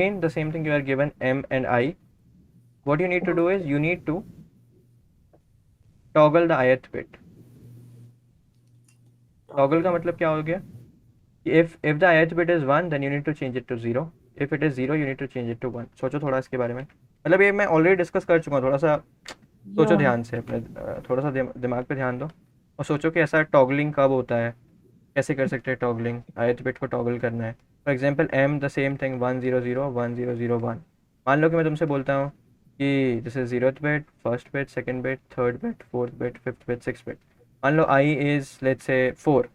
again the same thing, you are given m and I. What you need to do is you need to toggle the ith bit. Toggle का मतलब क्या हो गया? If the ith bit is 1 then you need to change it to 0. If it is 0 you need to change it to 1. सोचो थोड़ा इसके बारे में, मतलब ये मैं ऑलरेडी डिस्कस कर चुका हूँ, थोड़ा सा सोचो Yeah. ध्यान से अपने थोड़ा सा दिमाग पे ध्यान दो और सोचो कि ऐसा टॉगलिंग कब होता है, कैसे कर सकते हैं टॉगलिंग, ith बिट को टॉगल करना है. For example m the same thing 1 0 0 1 0 0 1. मान लो कि मैं तुमसे बोलता हूँ कि this is 0th bit, first bit, second bit, third bit, fourth bit, fifth bit, six bit. मान लो i इज लेट्स से 4.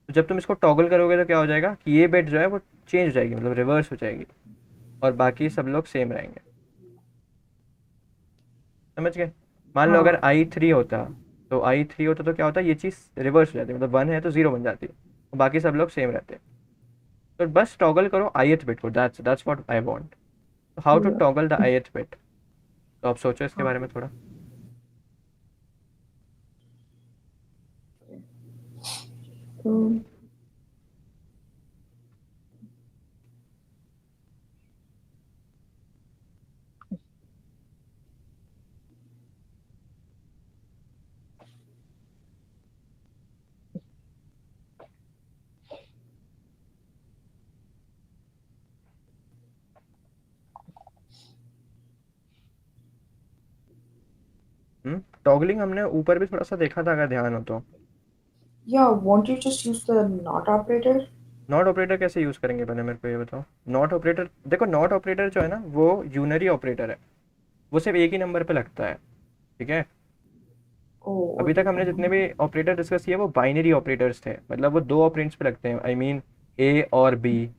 तो जब तुम इसको टॉगल करोगे तो क्या हो जाएगा कि ये बिट जो है वो चेंज हो जाएगी, मतलब रिवर्स हो जाएगी और बाकी सब लोग सेम रहेंगे. समझ गए? मान लो अगर हाँ. i3 होता, तो i3 होता तो क्या होता, ये चीज़ रिवर्स हो जाती, मतलब 1 है तो 0 बन जाती और बाकी सब लोग सेम रहते. तो बस टॉगल करो ith बिट को, that's what I want. How to Yeah. Toggle the ith bit? तो आप सोचो इसके बारे में थोड़ा. तो टॉगलिंग हमने ऊपर भी थोड़ा सा देखा था, अगर ध्यान हो तो. yeah, won't you just use the not operator? Not operator कैसे यूज़ करेंगे पहले मेरे को ये बताओ. नॉट ऑपरेटर देखो, नॉट ऑपरेटर जो है ना वो यूनरी ऑपरेटर है, वो सिर्फ एक ही नंबर पे लगता है. ठीक है. Oh, अभी तक okay. हमने जितने भी ऑपरेटर डिस्कस किए वो बाइनरी ऑपरेटर्स थे, मतलब वो दो ऑपरेंड्स पे लगते हैं. आई मीन ए और बी,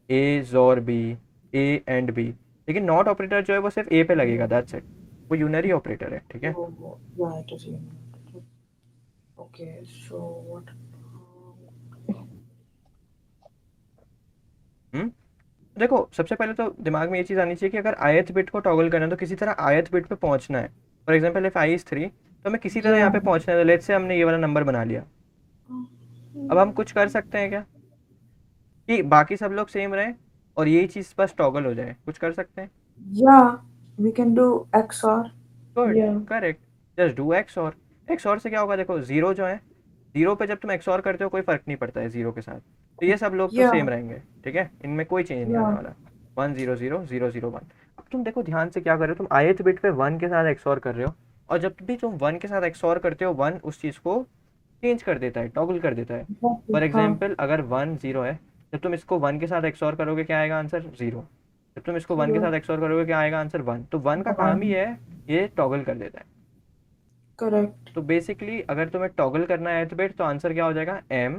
ए और बी, ए एंड बी. लेकिन नॉट ऑपरेटर जो है वो सिर्फ ए पे लगेगा, दैट्स इट. वो यूनरी ऑपरेटर है. ठीक है. Oh, yeah, it is. Okay, so what? हम्म देखो सबसे पहले तो दिमाग में ये चीज़ आनी चाहिए कि अगर ith बिट को टॉगल करना है तो किसी तरह ith बिट पे पहुंचना है. For example if I is 3, तो हमें किसी तरह यहाँ Yeah. पे पहुंचना है. तो लेट्स से हमने ये वाला नंबर बना लिया. अब हम कुछ कर सकते हैं क्या कि बाकी सब लोग सेम रहें और यही चीज़ बस टॉगल हो जाए? कुछ कर सकते हैं? Yeah, we can do XOR. Good, Yeah. Correct. Just do x और. एक्स और से क्या होगा, देखो जीरो जो है, जीरो पे जब तुम एक्स और करते हो कोई फर्क नहीं पड़ता है जीरो के साथ, तो ये सब लोग तो सेम Yeah. रहेंगे. ठीक है, इनमें कोई चेंज नहीं आने Yeah. वाला. 1 0 0 0 0 1. अब तुम देखो ध्यान से क्या कर रहे हो, तुम ith बिट पे 1 के साथ एक्स और कर रहे हो और जब भी तुम 1 के साथ एक्स और करते हो 1 उस चीज़ को चेंज कर देता है, टॉगल कर देता है. Exactly. For Huh. एग्जाम्पल अगर 1 0 है, जब तुम इसको 1 के साथ एक्स और करोगे क्या आएगा आंसर? 0. जब तुम इसको 1 के साथ Zero. एक्स और करोगे क्या आएगा आंसर? 1. तो 1 का काम ही One. है ये टॉगल कर देता है. Correct. तो बेसिकली अगर तुम्हें टॉगल करना है ith बिट तो आंसर क्या हो जाएगा? m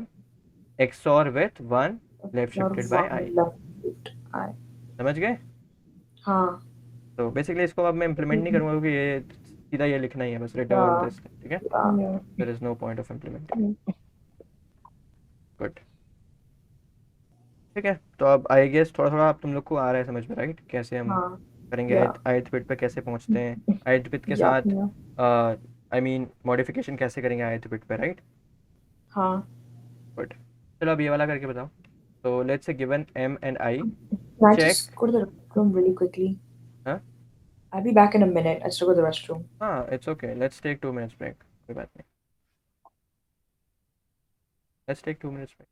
XOR with 1 left Or shifted by i. one left. I. समझ गए? Huh. तो बेसिकली इसको अब मैं इम्प्लीमेंट नहीं करूँगा क्योंकि ये सीधा ये लिखना ही है, बस रिटर्न Yeah. दिस. ठीक है. Yeah. There is no point of implementing. Good. ठीक है. तो अब आई गेस थोड़ा थोड़ा अब तुम लोग को आ रहा है समझ में, राइट? कैसे हम Huh. करेंगे Yeah. ith बिट पे, कैसे पहुँचते हैं ith बिट के Yeah. साथ, Yeah. आई मीन मॉडिफिकेशन कैसे करेंगे ith बिट पे, राइट? Huh. गुड. चलो अब ये वाला करके बताओ. तो let's say given m and i. Can I check. just go to the restroom really quickly? हाँ. I'll be back in a minute. I still go to the restroom. हाँ, it's okay, let's take 2 minutes break, कोई बात नहीं. Let's take 2 minutes break.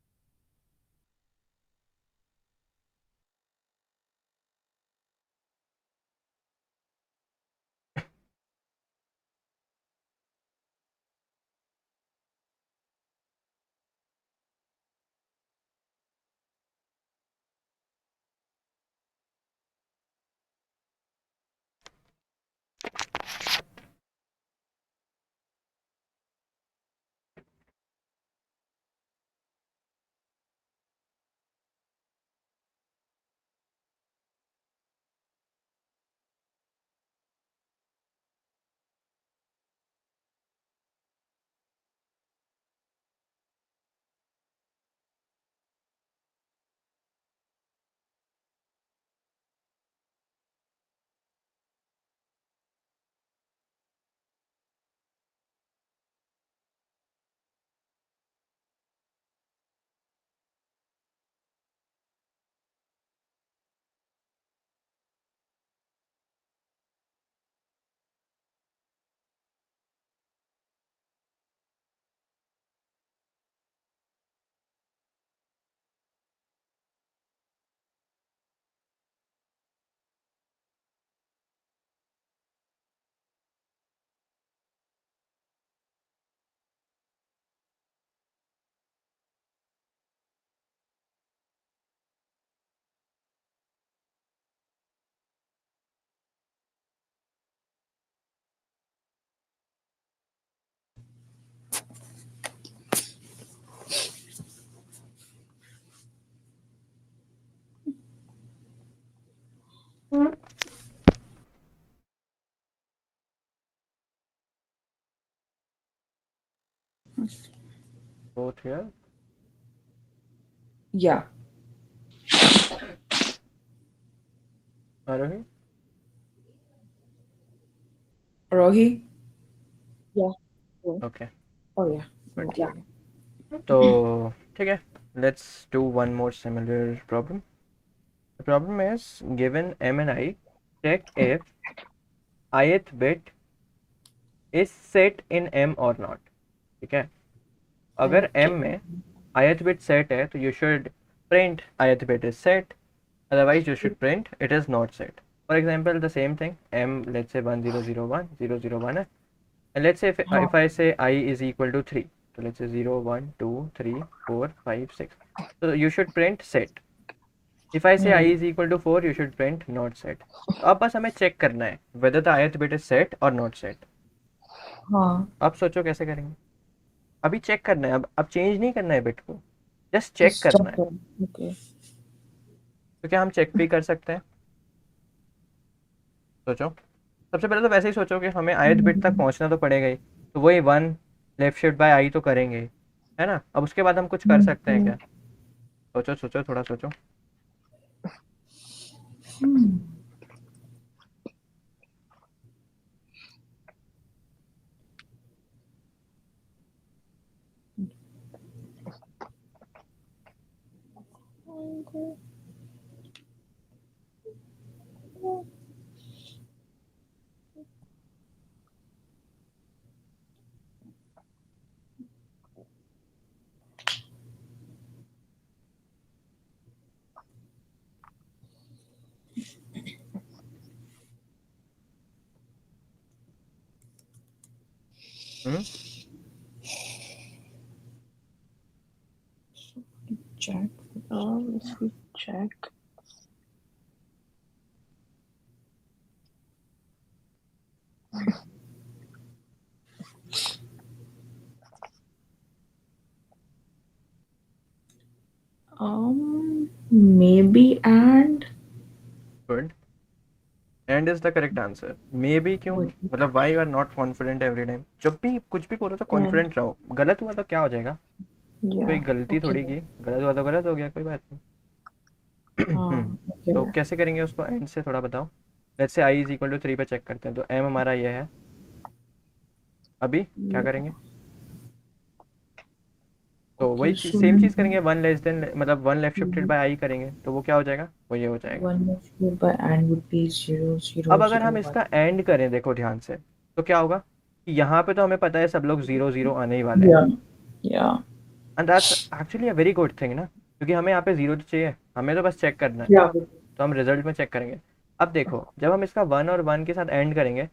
both here. Yeah. Arohi? Rohi? Yeah. Okay. Oh yeah. Good. Yeah. तो ठीक है, let's do one more similar problem. The problem is given m and I, check if ith bit is set in m or not. ठीक है, अगर m में ith bit set है तो you should print ith bit is set, otherwise you should print it is not set. For example, the same thing, m, let's say 1001 001 है, and let's say if I say I is equal to 3, so let's say 0 1 2 3 4 5 6, so you should print set. If I say I is equal to 4, you should print not set. तो अब बस हमें check करना है whether the ith bit is set or not set. हाँ. आप सोचो कैसे करेंगे? अभी चेक करना है, अब चेंज नहीं करना है बिट को, जस्ट चेक Just करना है. check it. Okay. तो क्या हम चेक भी कर सकते हैं? सोचो, सबसे पहले तो वैसे ही सोचो कि हमें ith बिट तक पहुंचना तो पड़ेगा ही, तो वही 1 लेफ्ट शिफ्ट बाय आई तो करेंगे ही, है ना? अब उसके बाद हम कुछ कर सकते हैं क्या? सोचो सोचो, थोड़ा सोचो. Hmm Check. Let's see. Check. Maybe and. Good. And is the correct answer. Maybe क्यों? मतलब why you are not confident every time? जब भी कुछ भी बोलो तो कॉन्फिडेंट रहो. गलत हुआ तो क्या हो जाएगा? कोई Yeah. गलती थोड़ी की, गलत हुआ तो गलत हो गया, कोई बात नहीं. Okay. तो कैसे करेंगे उसको, एंड से थोड़ा बताओ. Let's say I is equal to 3 पे चेक करते हैं, तो एम हमारा ये है. अभी क्या करेंगे? तो वही चीज, सेम चीज करेंगे, वन लेस देन, मतलब वन लेफ्ट शिफ्टेड बाय आई करेंगे, तो वो क्या हो जाएगा? वो ये हो जाएगा. 1 multiplied by and would be 0 0 अब अगर 0 हम 1. इसका एंड करें, देखो ध्यान से, तो क्या होगा कि यहाँ पे तो हमें पता है सब लोग 0 0 आने ही वाले हैं. Yeah. Yeah. And that's actually a very good thing ना, क्योंकि हमें यहाँ पे 0 तो चाहिए, हमें तो बस चेक करना है. Yeah. तो हम रिजल्ट में चेक करेंगे. अब देखो, जब हम इसका 1 और 1 के साथ एंड करेंगे,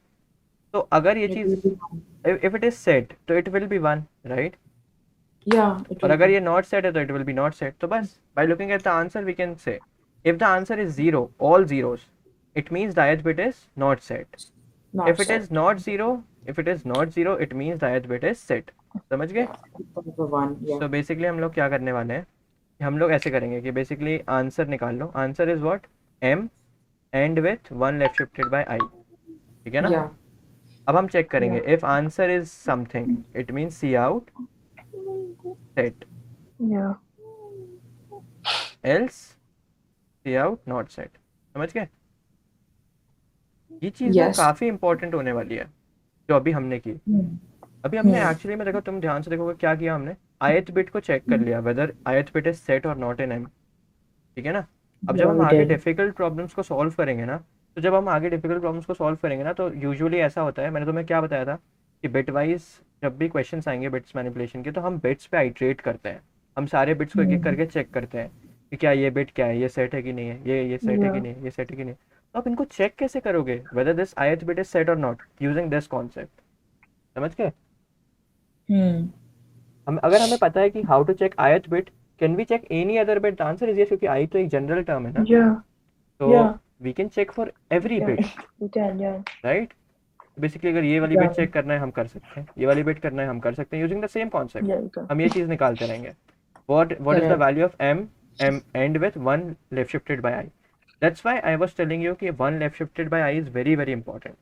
तो अगर ये It चीज, will be 1. If it is set तो it will be 1, right? Yeah. It और will अगर be. ये नॉट सेट है तो it will be not set. तो बस by looking at the answer we can say if the answer is 0, all zeros, it means the ith bit is not set. Not If it set. is not 0, if it is not 0, it means the ith bit is set. समझ गए? Because of 1. Yeah. तो basically हम लोग क्या करने वाले हैं कि हम लोग ऐसे करेंगे कि बेसिकली आंसर निकाल लो. Answer is what? m and with 1 left shifted by i. ठीक है ना? Yeah. अब हम चेक करेंगे, if answer is something it means cout set, Yeah. Else cout not set. समझ गए? ये चीज़ ना Yes. काफ़ी इंपॉर्टेंट होने वाली है जो अभी हमने की. अभी हमने एक्चुअली में, देखो तुम ध्यान से देखोगे क्या किया हमने, ith बिट को चेक कर लिया whether ith bit is set और नॉट इन m. ठीक है ना? अब जब Yeah, हम we आगे did. डिफिकल्ट प्रॉब्लम्स को सॉल्व करेंगे ना, तो जब हम आगे डिफिकल्ट प्रॉब्लम्स को सॉल्व करेंगे ना, तो यूजुअली ऐसा होता है, मैंने तुम्हें क्या बताया था कि बिट वाइज जब भी क्वेश्चंस आएंगे बिट्स मैनिपुलेशन के, तो हम बिट्स पे आइट्रेट करते हैं. हम सारे बिट्स को एक एक करके चेक करते हैं कि क्या ये बिट क्या है, ये सेट है कि नहीं है, ये सेट है कि नहीं है, ये सेट है कि नहीं. तो आप इनको चेक कैसे करोगे whether this ith bit is set और नॉट, यूजिंग दिस कॉन्सेप्ट. समझ गए? हम, अगर हमें पता है कि how to check ith bit, can we check any other bit? The answer is yes, क्योंकि i तो एक जनरल टर्म है ना. Yeah. तो Yeah. We can check for every bit, We can. Yeah. Right? Basically अगर ये वाली bit check करना है हम कर सकते हैं, ये वाली बिट करना है हम कर सकते हैं, using the same concept. Yeah. We can. हम ये चीज निकालते रहेंगे. What is the Correct. Value of m and with 1 left shifted by i. That's why I was telling you कि 1 left shifted by i is very very important.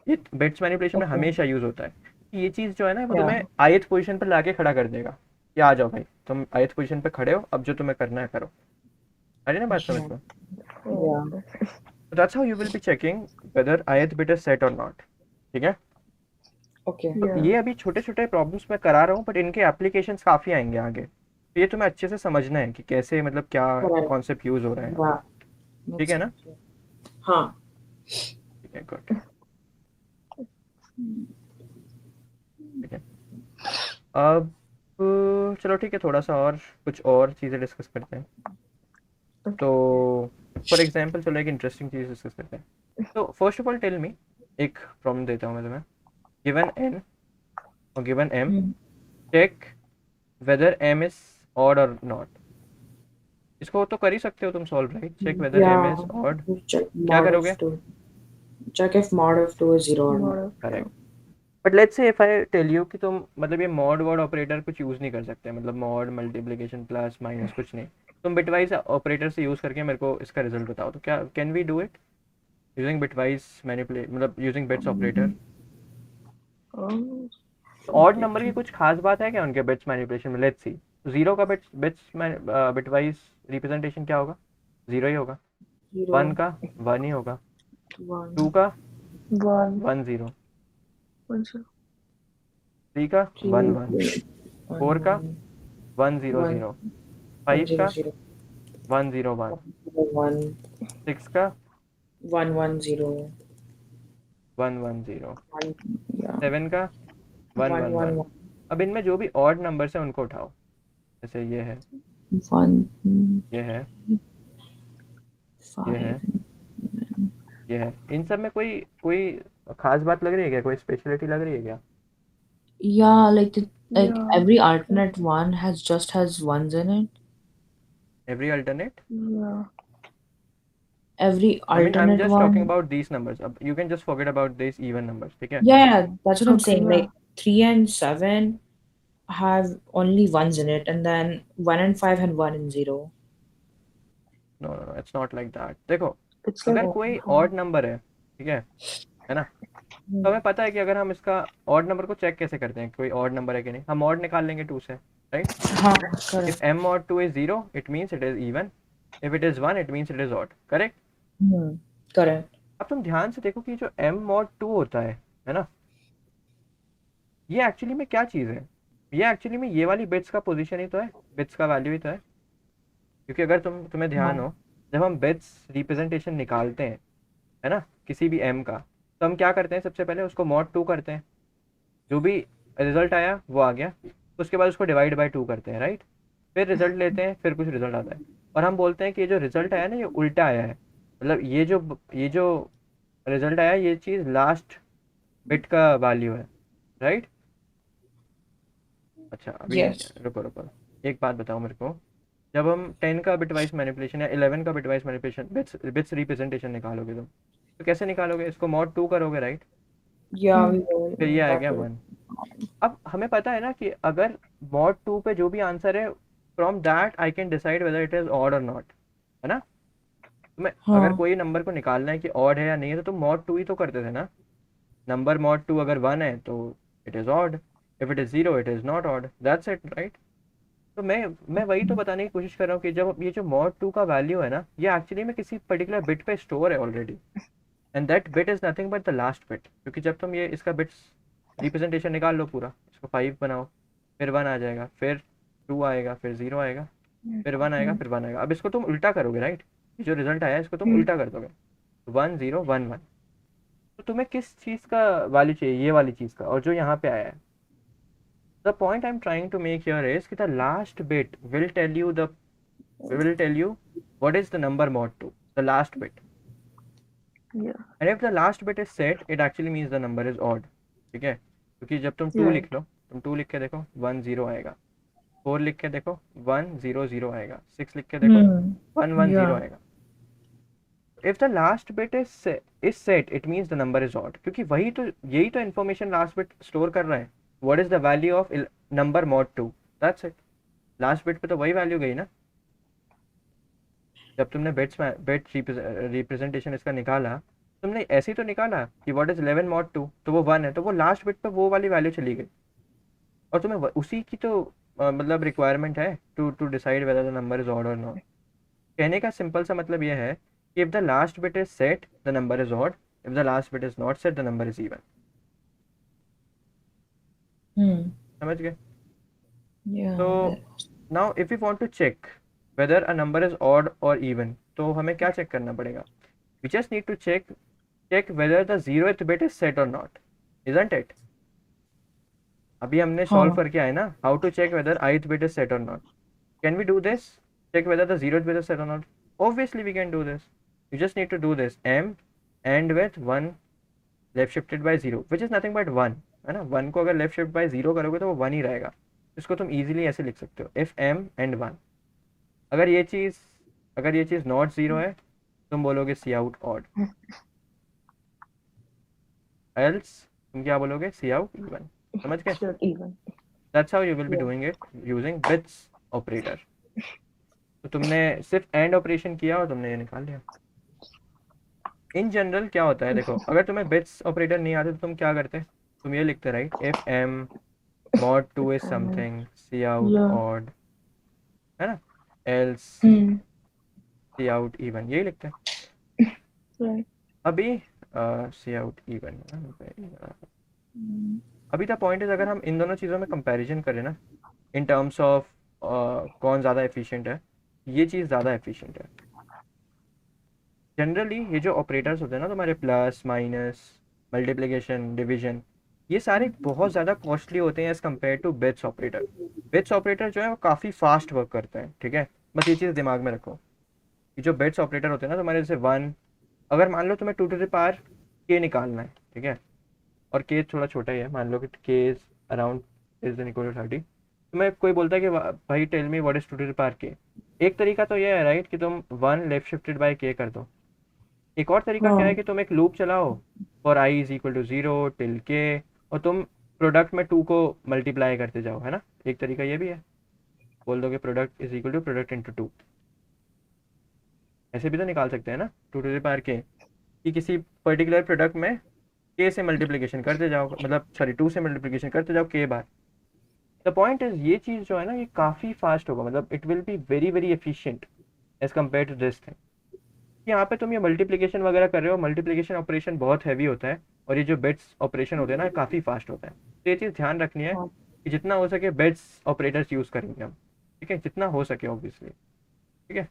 ये bits manipulation में Okay. हमेशा use होता है. कि ये चीज़ जो है ना वो Yeah. तुम्हें ith पोजीशन पर लाके खड़ा कर देगा कि आ जाओ भाई, तुम ith पोजीशन पे खड़े हो, अब जो तुम्हें करना है करो। आ रही ना बात समझ में? Yeah. So that's how you will be checking whether ith bit is set or not. ठीक है? Okay. तो ये अभी छोटे छोटे प्रॉब्लम्स मैं करा रहा हूँ, बट इनके एप्लीकेशंस काफ़ी आएंगे आगे, तो ये तुम्हें अच्छे से समझना है कि कैसे, मतलब क्या Correct. कॉन्सेप्ट यूज़ हो रहा है यहाँ Yeah. पे। ठीक है ना? हाँ. ठीक है, गुड। ठीक है, अब चलो ठीक है, थोड़ा सा और कुछ और चीज़ें डिस्कस करते हैं। तो फॉर एग्जांपल चलो एक इंटरेस्टिंग चीज़ डिस्कस करते हैं। तो first of all tell me, एक प्रॉब्लम देता हूँ मैं तुम्हें, गिवन n और given m, check whether m is odd और नॉट। इसको तो कर ही सकते हो तुम solve, right? Check whether m is odd. Check क्या mod करोगे? of 2. Check if mod of 2 is 0 or not. Correct. But let's say if I tell you कि तुम मतलब ये मॉड वर्ड ऑपरेटर कुछ यूज़ नहीं कर सकते, मतलब मॉड, मल्टीप्लिकेशन, प्लस, माइनस कुछ नहीं, तुम बिटवाइज ऑपरेटर से यूज़ करके मेरे को इसका रिजल्ट बताओ, तो क्या can we do it using bitwise manipulate, मतलब using bits operator? Odd number की कुछ खास बात है क्या उनके बिट्स मैनिपुलेशन में? लेट्स सी, जीरो का बिट्स बिटवाइज रिप्रेजेंटेशन क्या होगा? जीरो ही होगा। 1 का 1 ही होगा। 2 का 1 0, 3 का 1 1, 4 का 1 0 0, 5 का 1 0 1, 6 का 1 1 0. 1 1 0, Yeah. 7 का 1 1 1। अब इनमें जो भी ऑड नंबर्स हैं उनको उठाओ, जैसे ये है, 1 ये है, 5. ये है, ये है। इन सब में कोई कोई खास बात लग रही है क्या? कोई स्पेशलिटी लग रही है क्या? Yeah, like every alternate one has ones in it. Every alternate, Every I mean I am alternate just one. Talking about these numbers, अब you can just forget about this even numbers, ठीक है? Yeah, that's what I'm saying. Like 3 and 7 have only ones in it, and then 1 and 5 had 1 and 0. No no no, it's not like that. देखो, अगर कोई odd number है, ठीक है ना, तो हमें पता है कि अगर हम इसका ऑड नंबर को चेक कैसे करते हैं, कोई ऑड नंबर है कि नहीं, हम ऑड निकाल लेंगे 2 से, राइट? हाँ, if correct. m mod 2 is 0, it means it is even. if it is 1, it means it is odd, correct? Correct. अब तुम ध्यान से देखो कि जो m mod 2 होता है ना, ये एक्चुअली में क्या चीज़ है? ये एक्चुअली में ये वाली बिट्स का पोजीशन ही तो है, बिट्स का वैल्यू ही तो है। क्योंकि अगर तुम्हें ध्यान हो, जब हम बिट्स रिप्रेजेंटेशन निकालते हैं, है ना, किसी भी m का, तो हम क्या करते हैं? सबसे पहले उसको mod 2 करते हैं, जो भी रिजल्ट आया वो आ गया, उसके बाद उसको डिवाइड बाय 2 करते हैं, राइट? फिर रिजल्ट लेते हैं, फिर कुछ रिजल्ट आता है, और हम बोलते हैं कि ये जो रिजल्ट आया ना ये उल्टा आया है, मतलब ये जो रिजल्ट आया ये चीज़ लास्ट बिट का वैल्यू है, राइट? अच्छा अभी Yes. रुको रुको, एक बात बताओ मेरे को, जब हम 10 का बिटवाइज मैनिपुलेशन या 11 का बिटवाइज मैनिपुलेशन बिट्स रिप्रेजेंटेशन निकालोगे तुम, तो कैसे निकालोगे? इसको mod 2 करोगे, राइट? Yeah, we will. फिर ये आ गया 1। अब हमें पता है ना कि अगर mod 2 पे जो भी आंसर है, from that I can decide whether it is odd और नॉट, है ना? तुम्हें अगर कोई नंबर को निकालना है कि ऑड है या नहीं है, तो तुम mod 2 ही तो करते थे ना। नंबर mod 2 अगर 1 है तो it is odd, if it is 0 it is not odd, that's it, right? तो मैं वही तो बताने की कोशिश कर रहा हूँ कि जब ये जो mod 2 का वैल्यू है ना, ये एक्चुअली में किसी पर्टिकुलर बिट पे स्टोर है already, and that bit is nothing but the last bit. क्योंकि जब तुम ये इसका बिट्स रिप्रेजेंटेशन निकाल लो पूरा, इसको 5 बनाओ, फिर 1 आ जाएगा, फिर 2 आएगा, फिर 0 आएगा, फिर 1 आएगा, फिर 1 आएगा। अब इसको तुम उल्टा करोगे, राइट? ये जो रिजल्ट आया इसको तुम उल्टा कर दोगे, 1 0 1 1। तो तुम्हें किस चीज़ का वैल्यू चाहिए? ये वाली चीज़ का, और जो यहाँ पे आया है। The point I am trying to make here is कि the last bit will tell you what is the number mod 2, the last bit. And if the last bit is set, it actually means the number is odd, ठीक है? क्योंकि जब तुम 2 लिख लो, तुम 2 लिख के देखो 1 0 आएगा, 4 लिख के देखो 1 0 0 आएगा, 6 लिख के देखो 1 1 0 आएगा। If the last bit is set, it means the number is odd, क्योंकि यही तो इन्फॉर्मेशन लास्ट बिट स्टोर कर रहा है। What is the value of number mod 2? That's it. Last bit पे तो वही वैल्यू गई ना। जब तुमने बिट रिप्रेजेंटेशन इसका निकाला, तुमने ऐसे ही तो निकाला कि व्हाट इज 11 मॉड 2, तो वो 1 है, तो वो लास्ट बिट पे वो वाली वैल्यू चली गई, और तुम्हें उसी की तो मतलब रिक्वायरमेंट है to to decide whether the number is odd और नॉट। कहने का सिंपल सा मतलब ये है कि if the last bit is set the number is odd, if the last bit is not set the number is even. Hmm. समझ गए? Yeah. तो now if you want to check whether a number is odd और even, तो हमें क्या check करना पड़ेगा? We just need to check whether the 0th bit is set और नॉट, इजंट इट? अभी हमने सॉल्व हाँ. करके आए ना, how to check whether ith bit is set or not. Can we do this? Check whether the 0th bit is set or not. Obviously we can do this. You just need to do this m and with 1 left shifted by 0 which is nothing but 1, है ना? 1 को अगर left shift by 0 करोगे तो वो 1 ही रहेगा। इसको तुम इजीली ऐसे लिख सकते हो, इफ m and 1। अगर ये चीज़ अगर ये चीज़ नॉट 0 है, तुम बोलोगे सी आउट ऑड, एल्स तुम क्या बोलोगे? सी आउट इवन। समझ गए? Sure, even. That's how you will B Yeah. Doing it using bits operator. तो तुमने सिर्फ एंड ऑपरेशन किया और तुमने ये निकाल लिया। इन जनरल क्या होता है, देखो, अगर तुम्हें बिट्स ऑपरेटर नहीं आते तो तुम क्या करते? तुम ये लिखते right, if M mod 2 is something cout Yeah. Odd, है ना? Else Hmm. Cout even, यही लिखते हैं। Right. अभी सी आउट इवन, Hmm. अभी द पॉइंट इज, अगर हम इन दोनों चीज़ों में कंपैरिजन करें ना, इन टर्म्स ऑफ कौन ज़्यादा एफिशिएंट है, ये चीज़ ज़्यादा एफिशिएंट है। जनरली ये जो ऑपरेटर्स होते हैं ना तुम्हारे, प्लस माइनस मल्टीप्लिकेशन डिवीजन, ये सारे बहुत ज़्यादा कॉस्टली होते हैं as compare to bits operator. Bits operator जो है वो काफ़ी फास्ट वर्क करते हैं, ठीक है? बस ये चीज़ दिमाग में रखो कि जो बिट्स ऑपरेटर होते हैं ना तुम्हारे, जैसे 1, अगर मान लो तुम्हें 2 टू द पावर के निकालना है, ठीक है, और के थोड़ा छोटा ही है, मान लो कि K is around is N equal to 30, तुम्हें कोई बोलता है कि भाई tell me what is 2 to the power K. एक तरीका तो ये है राइट कि तुम 1 लेफ्ट शिफ्टेड बाय के कर दो। एक और तरीका क्या है हाँ. कि तुम एक लूप चलाओ for I is equal to 0 till K, और तुम प्रोडक्ट में 2 को मल्टीप्लाई करते जाओ, है ना? एक तरीका ये भी है, बोल दोगे product is equal to product into 2। ऐसे भी तो निकाल सकते हैं ना 2 टू द पावर के, कि किसी पर्टिकुलर प्रोडक्ट में के से मल्टीप्लिकेशन करते जाओ, मतलब सॉरी 2 से मल्टीप्लिकेशन करते जाओ के बार। द पॉइंट इज ये चीज़ जो है ना, ये काफ़ी फास्ट होगा, मतलब it will be very very efficient as compare to this thing. यहाँ पे तुम ये मल्टीप्लिकेशन वगैरह कर रहे हो, मल्टीप्लिकेशन ऑपरेशन बहुत हैवी होता है, और ये जो बिट्स ऑपरेशन होते हैं ना, काफ़ी फास्ट होता है। तो ये चीज़ ध्यान रखनी है हाँ. कि जितना हो सके बिट्स ऑपरेटर्स यूज़ करेंगे हम, ठीक है, जितना हो सके ऑब्वियसली, ठीक है? तो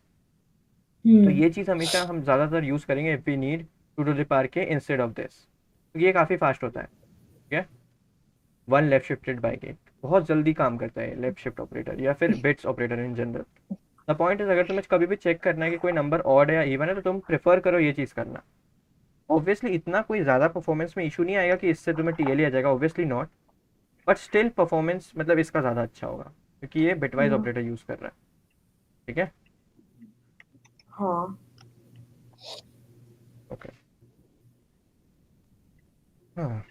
Hmm. ये चीज़ हमेशा हम ज़्यादातर यूज़ करेंगे if we need 2 to the power K instead of this, क्योंकि ये काफ़ी फास्ट होता है, ठीक है? 1 लेफ्ट शिफ्टेड बाय के बहुत जल्दी काम करता है लेफ्ट शिफ्ट ऑपरेटर या फिर bits operator in general. The point is, अगर तुम्हें कभी भी चेक करना है कि कोई नंबर ऑड है या इवन है, तो तुम प्रेफर करो ये चीज़ करना। ऑब्वियसली इतना कोई ज़्यादा परफॉर्मेंस में इशू नहीं आएगा कि इससे तुम्हें टीएल आ जाएगा, obviously not, but still performance मतलब इसका ज़्यादा अच्छा होगा क्योंकि ये बिटवाइज Yeah. ऑपरेटर यूज़ कर रहा है, ठीक है? हाँ. ओके, हाँ,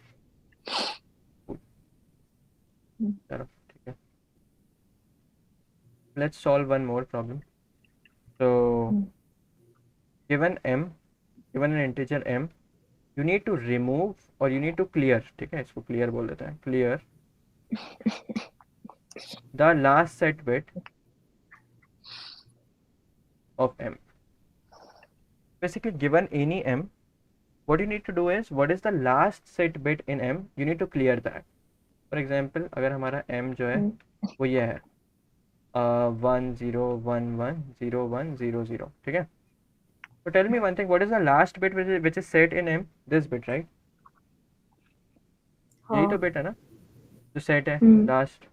Hmm. चलो ठीक है, let's solve one more problem. तो Hmm. Given m, given an integer m, you need to remove और यू नीड टू क्लियर, ठीक है, इसको क्लियर बोल देते हैं, clear the last set bit of m. Basically, given any m, what you need to do is, what is the last set bit in m, you need to clear that. For example, अगर हमारा m जो है Hmm. वो ये है 10110110 ठीक है? So tell me one thing, what is the last bit which is set in m? This bit, right? यही तो हाँ. bit है ना जो सेट है Hmm. लास्ट।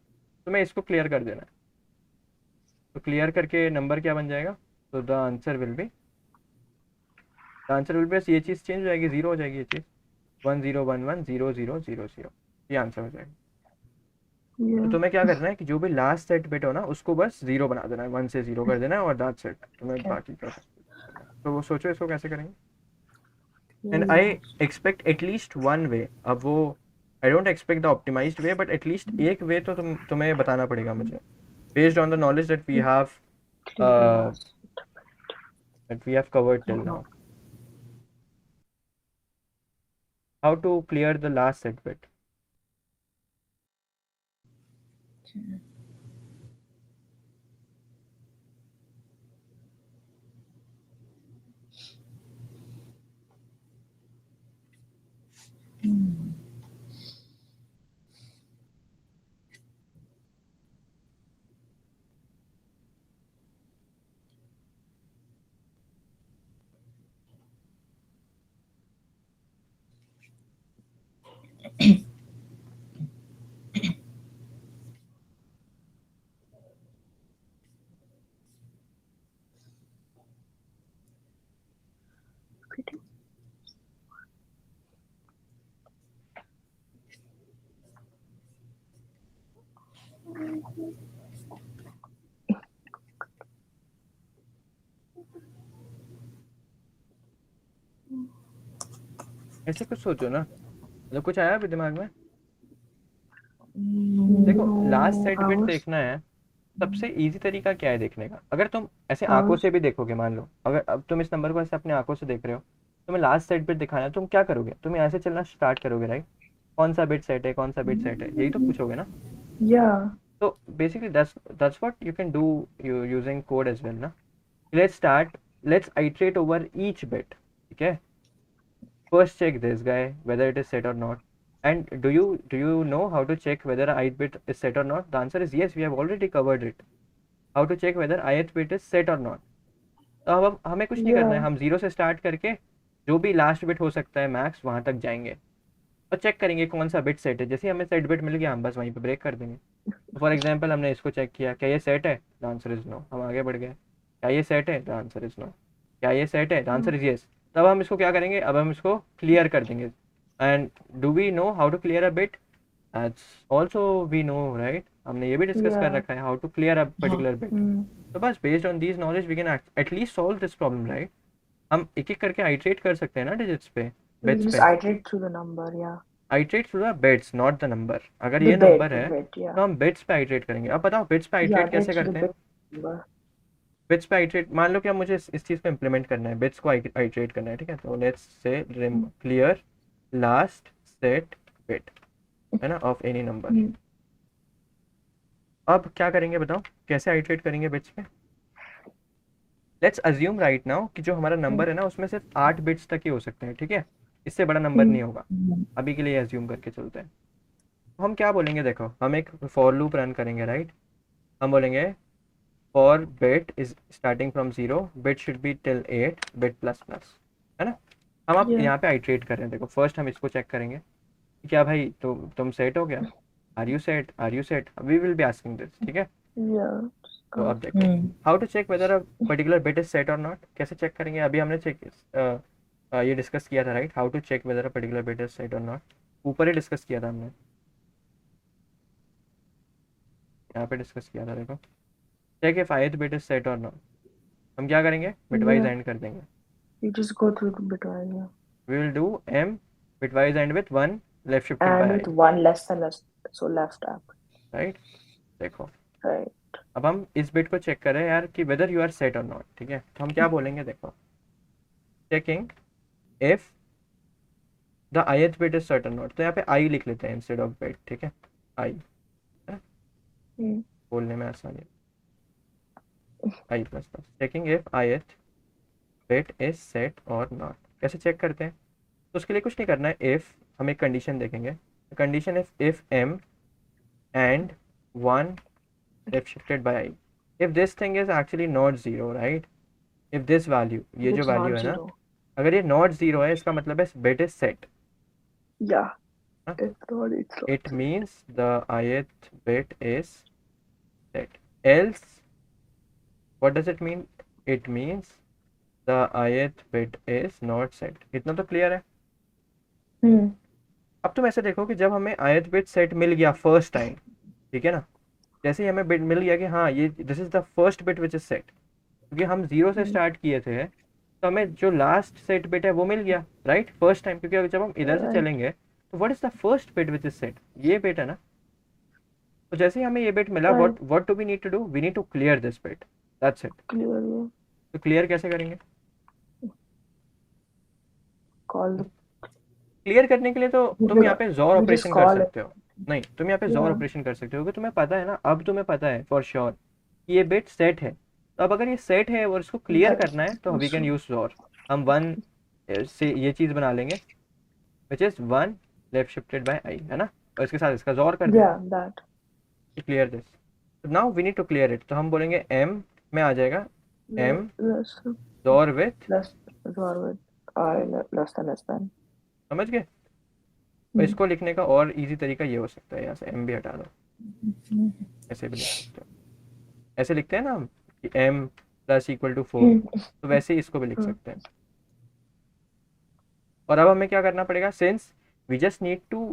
तो मैं इसको क्लियर कर देना है, तो क्लियर करके नंबर क्या बन जाएगा? तो द आंसर विल बी बस ये चीज़ चेंज हो जाएगी, जीरो हो जाएगी ये चीज़, 10110000, ये आंसर हो जाएगा। तो Yeah. तुम्हें क्या करना है कि जो भी लास्ट सेट बिट हो ना उसको बस जीरो बना देना है, 1 से 0 कर देना है, और दैट्स इट, तुम्हें Okay. बाकी का सब कुछ करना है। तो वो सोचो इसको कैसे करेंगे, and I Yeah. Expect at least one way. अब वो I don't expect the optimised way, but at least एक वे तो तुम्हें बताना पड़ेगा मुझे, based on the knowledge Clear. That we have covered till हाँ. Now. how to clear the last set bit. ऐसे कुछ सोचो ना, मतलब कुछ आया अभी दिमाग में? देखो, last No, set I bit was देखना है। सबसे इजी तरीका क्या है देखने का? अगर तुम ऐसे I आंखों was से भी देखोगे, मान लो अगर अब तुम इस नंबर को ऐसे अपने आंखों से देख रहे हो, तुम्हें लास्ट सेट बिट दिखाना है, तुम क्या करोगे? तुम यहाँ से चलना स्टार्ट करोगे, राइट? कौन सा बिट सेट है, कौन सा बिट सेट है, यही तो पूछोगे ना? yeah तो basically that's what you can do using code as well ना। Let's start, let's iterate over each bit, ठीक है? First check this guy whether it is set or not. And do you know how to check whether a ith bit is set or not? The answer is yes. We have already covered it. How to check whether ith bit is set or not. तो अब हमें कुछ नहीं करना है, yeah हम zero से start करके जो भी लास्ट बिट हो सकता है मैक्स वहां तक जाएंगे और चेक करेंगे कौन सा बिट सेट है। जैसे ही हमें सेट बिट मिल गया हम बस वहीं पे ब्रेक कर देंगे। फॉर एग्जाम्पल हमने इसको चेक किया, क्या ये सेट है? द आंसर इज नो, हम आगे बढ़ गए। क्या ये सेट है? The answer is no. क्या ये सेट है? The answer is yes. तब हम इसको क्या करेंगे, अब हम इसको क्लियर कर देंगे। And do we know how to clear a bit? That's also we know, right? हमने ये भी डिस्कस कर yeah रखा है, हाउ टू क्लियर अ हाँ पर्टिकुलर बिट। mm. तो बस based on these knowledge we can at least solve this problem, right? हम एक एक करके आइट्रेट कर सकते हैं ना डिजिट्स पे, We बिट्स can just पे। iterate through the number, yeah. Iterate through the bits not the number. अगर The ये bit, नंबर the है bit, yeah. तो हम बिट्स पे आइट्रेट करेंगे। अब बताओ बिट्स पे Yeah, आइट्रेट iterate कैसे through the करते हैं? bit number. बिट्स पे आइट्रेट, मान लो कि अब मुझे इस चीज़ को इम्प्लीमेंट करना है, बिट्स को आइट्रेट करना है, ठीक है? तो लेट्स से क्लियर लास्ट सेट बिट, है ना, ऑफ एनी नंबर। Mm. अब क्या करेंगे बताओ, कैसे आइट्रेट करेंगे बिट्स पे? लेट्स अज्यूम राइट नाउ कि जो हमारा Mm. नंबर है ना उसमें सिर्फ 8 बिट्स तक ही हो सकते हैं, ठीक है? इससे बड़ा नंबर Mm. नहीं होगा। अभी के लिए अज्यूम करके चलते हैं। तो हम क्या बोलेंगे, देखो हम एक फॉर लूप रन करेंगे, राइट? हम बोलेंगे for bit is starting from 0, bit should be till 8 bit plus plus, है ना? हम अब Yeah, यहाँ पे आइट्रेट कर रहे हैं। देखो फर्स्ट हम इसको चेक करेंगे कि क्या भाई तो तुम सेट हो गया? Are you set? Are you set? We will be asking this, ठीक है? yeah. Just तो go. अब देखो, हम्म how to check whether a particular bit is set और नॉट, कैसे चेक करेंगे? अभी हमने चेक ये डिस्कस किया था, right? How to check whether a particular bit is set और नॉट, ऊपर ही डिस्कस किया था हमने, यहाँ पे डिस्कस किया था। देखो check if ith bit is set और नॉट, हम क्या करेंगे? बिटवाइज Yeah, एंड कर देंगे। you just go through the bit one, yeah. We will do m bitwise and with one left shifted by And I, with one less than less, so left up, right? देखो right? अब हम इस bit को check करें यार कि whether you are set और not, ठीक है? तो हम क्या बोलेंगे, देखो checking if the ith bit is set और नॉट, तो यहाँ पे आई लिख लेते हैं इंस्टेड ऑफ बिट, ठीक है? आई, Mm. बोलने में आसानी, i plus plus. Checking if ith bit is set और नॉट, कैसे चेक करते हैं? तो उसके लिए कुछ नहीं करना है। इफ हम एक कंडीशन देखेंगे, condition if m and 1 left shifted by I, if this thing is actually not zero, right? if this value, ये If जो it's वैल्यू not है ना, zero, अगर ये नॉट जीरो है इसका मतलब है bit is set. yeah. It's not, it's it not. Means the ith bit is set, else what does it mean? It means the ith bit is not set. इतना तो clear है। Hmm. अब तुम ऐसे देखो कि जब हमें ith बिट सेट मिल गया फर्स्ट टाइम, ठीक है ना, जैसे ही हमें बिट मिल गया कि हाँ ये this is the first bit which is set, क्योंकि हम जीरो से स्टार्ट किए थे, तो हमें जो लास्ट सेट बिट है वो मिल गया, राइट? फर्स्ट टाइम, क्योंकि अगर जब हम इधर से Right. चलेंगे तो what is the first bit which is set? ये बिट है ना। तो जैसे ही हमें ये बिट मिला, Right. What do we need to do? We need to clear this bit, that's it. Clear, yeah. तो क्लियर कैसे करेंगे? Call the क्लियर करने के लिए तो We तुम could यहाँ पे जोर we just ऑपरेशन कर call it. सकते हो। नहीं, तुम यहाँ पे जोर Yeah. ऑपरेशन कर सकते हो क्योंकि तुम्हें पता है ना, अब तुम्हें पता है फॉर श्योर कि ये बिट सेट है। तो अब अगर ये सेट है और इसको क्लियर That करना है तो वी कैन also. यूज जोर। हम वन से ये चीज़ बना लेंगे which is one left shifted by i, है ना, और इसके साथ इसका जोर कर देंगे Yeah, that. Clear this. Now we need to clear it, तो हम बोलेंगे एम में आ जाएगा एम Less जोर विथ, less with I less than. समझ गए। और इसको लिखने का और इजी तरीका ये हो सकता है, यहाँ से एम भी हटा दो, ऐसे भी लिख सकते हो। ऐसे लिखते हैं ना हम कि एम प्लस इक्वल टू 4, तो वैसे ही इसको भी लिख सकते हैं। और अब हमें क्या करना पड़ेगा, since we just need to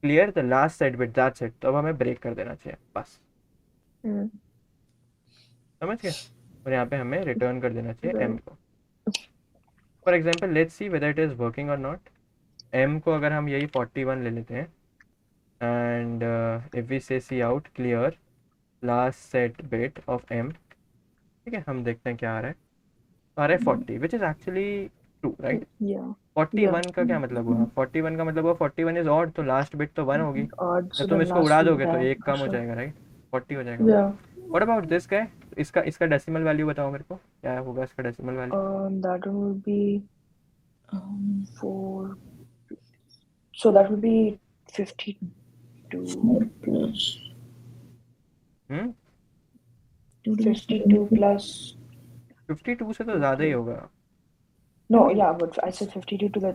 clear the last set bit that's it, तो अब हमें ब्रेक कर देना चाहिए बस, समझ गए। और यहाँ पे हमें रिटर्न कर देना चाहिए एम को। For example let's see whether it is working और नॉट। एम को अगर हम यही 41 ले लेते हैं and if we say see out clear last set bit of m, ठीक है, हम देखते हैं क्या आ रहा है। आ रहा है 40 which is actually true, right. Yeah. 41 का क्या मतलब हुआ, 41 का मतलब हुआ 41 इज ऑड, तो लास्ट बिट तो 1 होगी। Odd. जब So तुम the इसको last उड़ा will दोगे तो die. एक कम हो Sure. जाएगा, राइट, 40 हो जाएगा। Yeah. What about this guy, इसका इसका डेसिमल वैल्यू बताओ मेरे को, क्या होगा इसका decimal value. That one will be 4. So that will be 52. 52 plus. 52 से तो ज़्यादा ही होगा। No, yeah, but I said 52 to the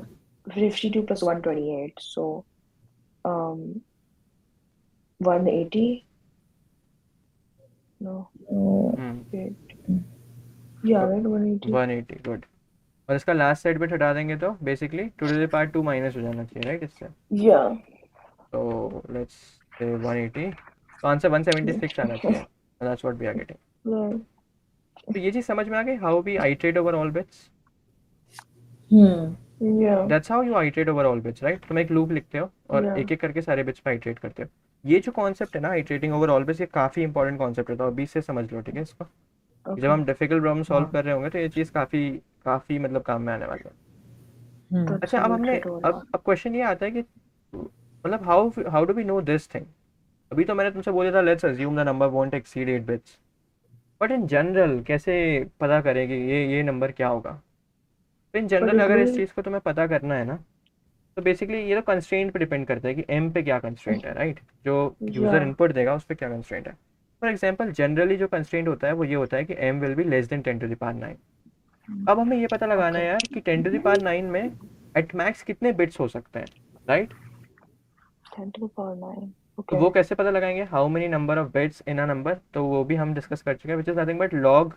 52 plus 128. So 180. No. Wait. Yeah, right, 180. 180 good. और इसका लास्ट सेट बिट हटा देंगे तो basically 2 to the power 2 minus हो जाना चाहिए, राइट, इससे। Yeah. तो लेट्स से 180, तो आंसर 176 आना चाहिए, that's what we are getting. Right. तो ये चीज़ समझ में आ गई, how we iterate over all bits. Yeah. That's how you iterate over all bits, right. तुम एक लूप लिखते हो और Yeah. एक एक करके सारे बिट्स पे आइटरेट करते हो। ये जो कॉन्सेप्ट है ना आइटरेटिंग ओवर ऑल बिट्स, ये काफ़ी इंपॉर्टेंट कॉन्सेप्ट है, तो अभी से समझ लो, ठीक है इसको। जब Okay. हम डिफिकल्ट प्रॉब्लम सॉल्व हाँ। कर रहे होंगे तो ये चीज़ काफ़ी काफ़ी मतलब काम में आने वाली है। That's अच्छा, how अब we हमने iterate over that. अब क्वेश्चन ये आता है कि मतलब how do we know this thing. अभी तो मैंने तुमसे बोला था let's assume the number won't exceed 8 bits, but in general कैसे पता करें कि ये नंबर क्या होगा। तो इन जनरल it अगर इस will- चीज़ को तुम्हें पता करना है ना, तो बेसिकली ये तो कंस्ट्रेंट पे डिपेंड करता है कि एम पे क्या कंस्ट्रेंट है, राइट, जो यूज़र Yeah. इनपुट देगा उस पर क्या कंस्ट्रेंट है। फॉर एग्जांपल जनरली जो कंस्ट्रेंट होता है वो ये होता है कि M will be less than 10 to the power 9। अब हमें ये पता लगाना है Okay. यार कि 10 टू द पावर 9 में एट मैक्स कितने बिट्स हो सकते हैं, राइट। 10 to the power 9. तो Okay. वो कैसे पता लगाएंगे, how many number of bits in a number, तो वो भी हम डिस्कस कर चुके हैं, which is nothing but log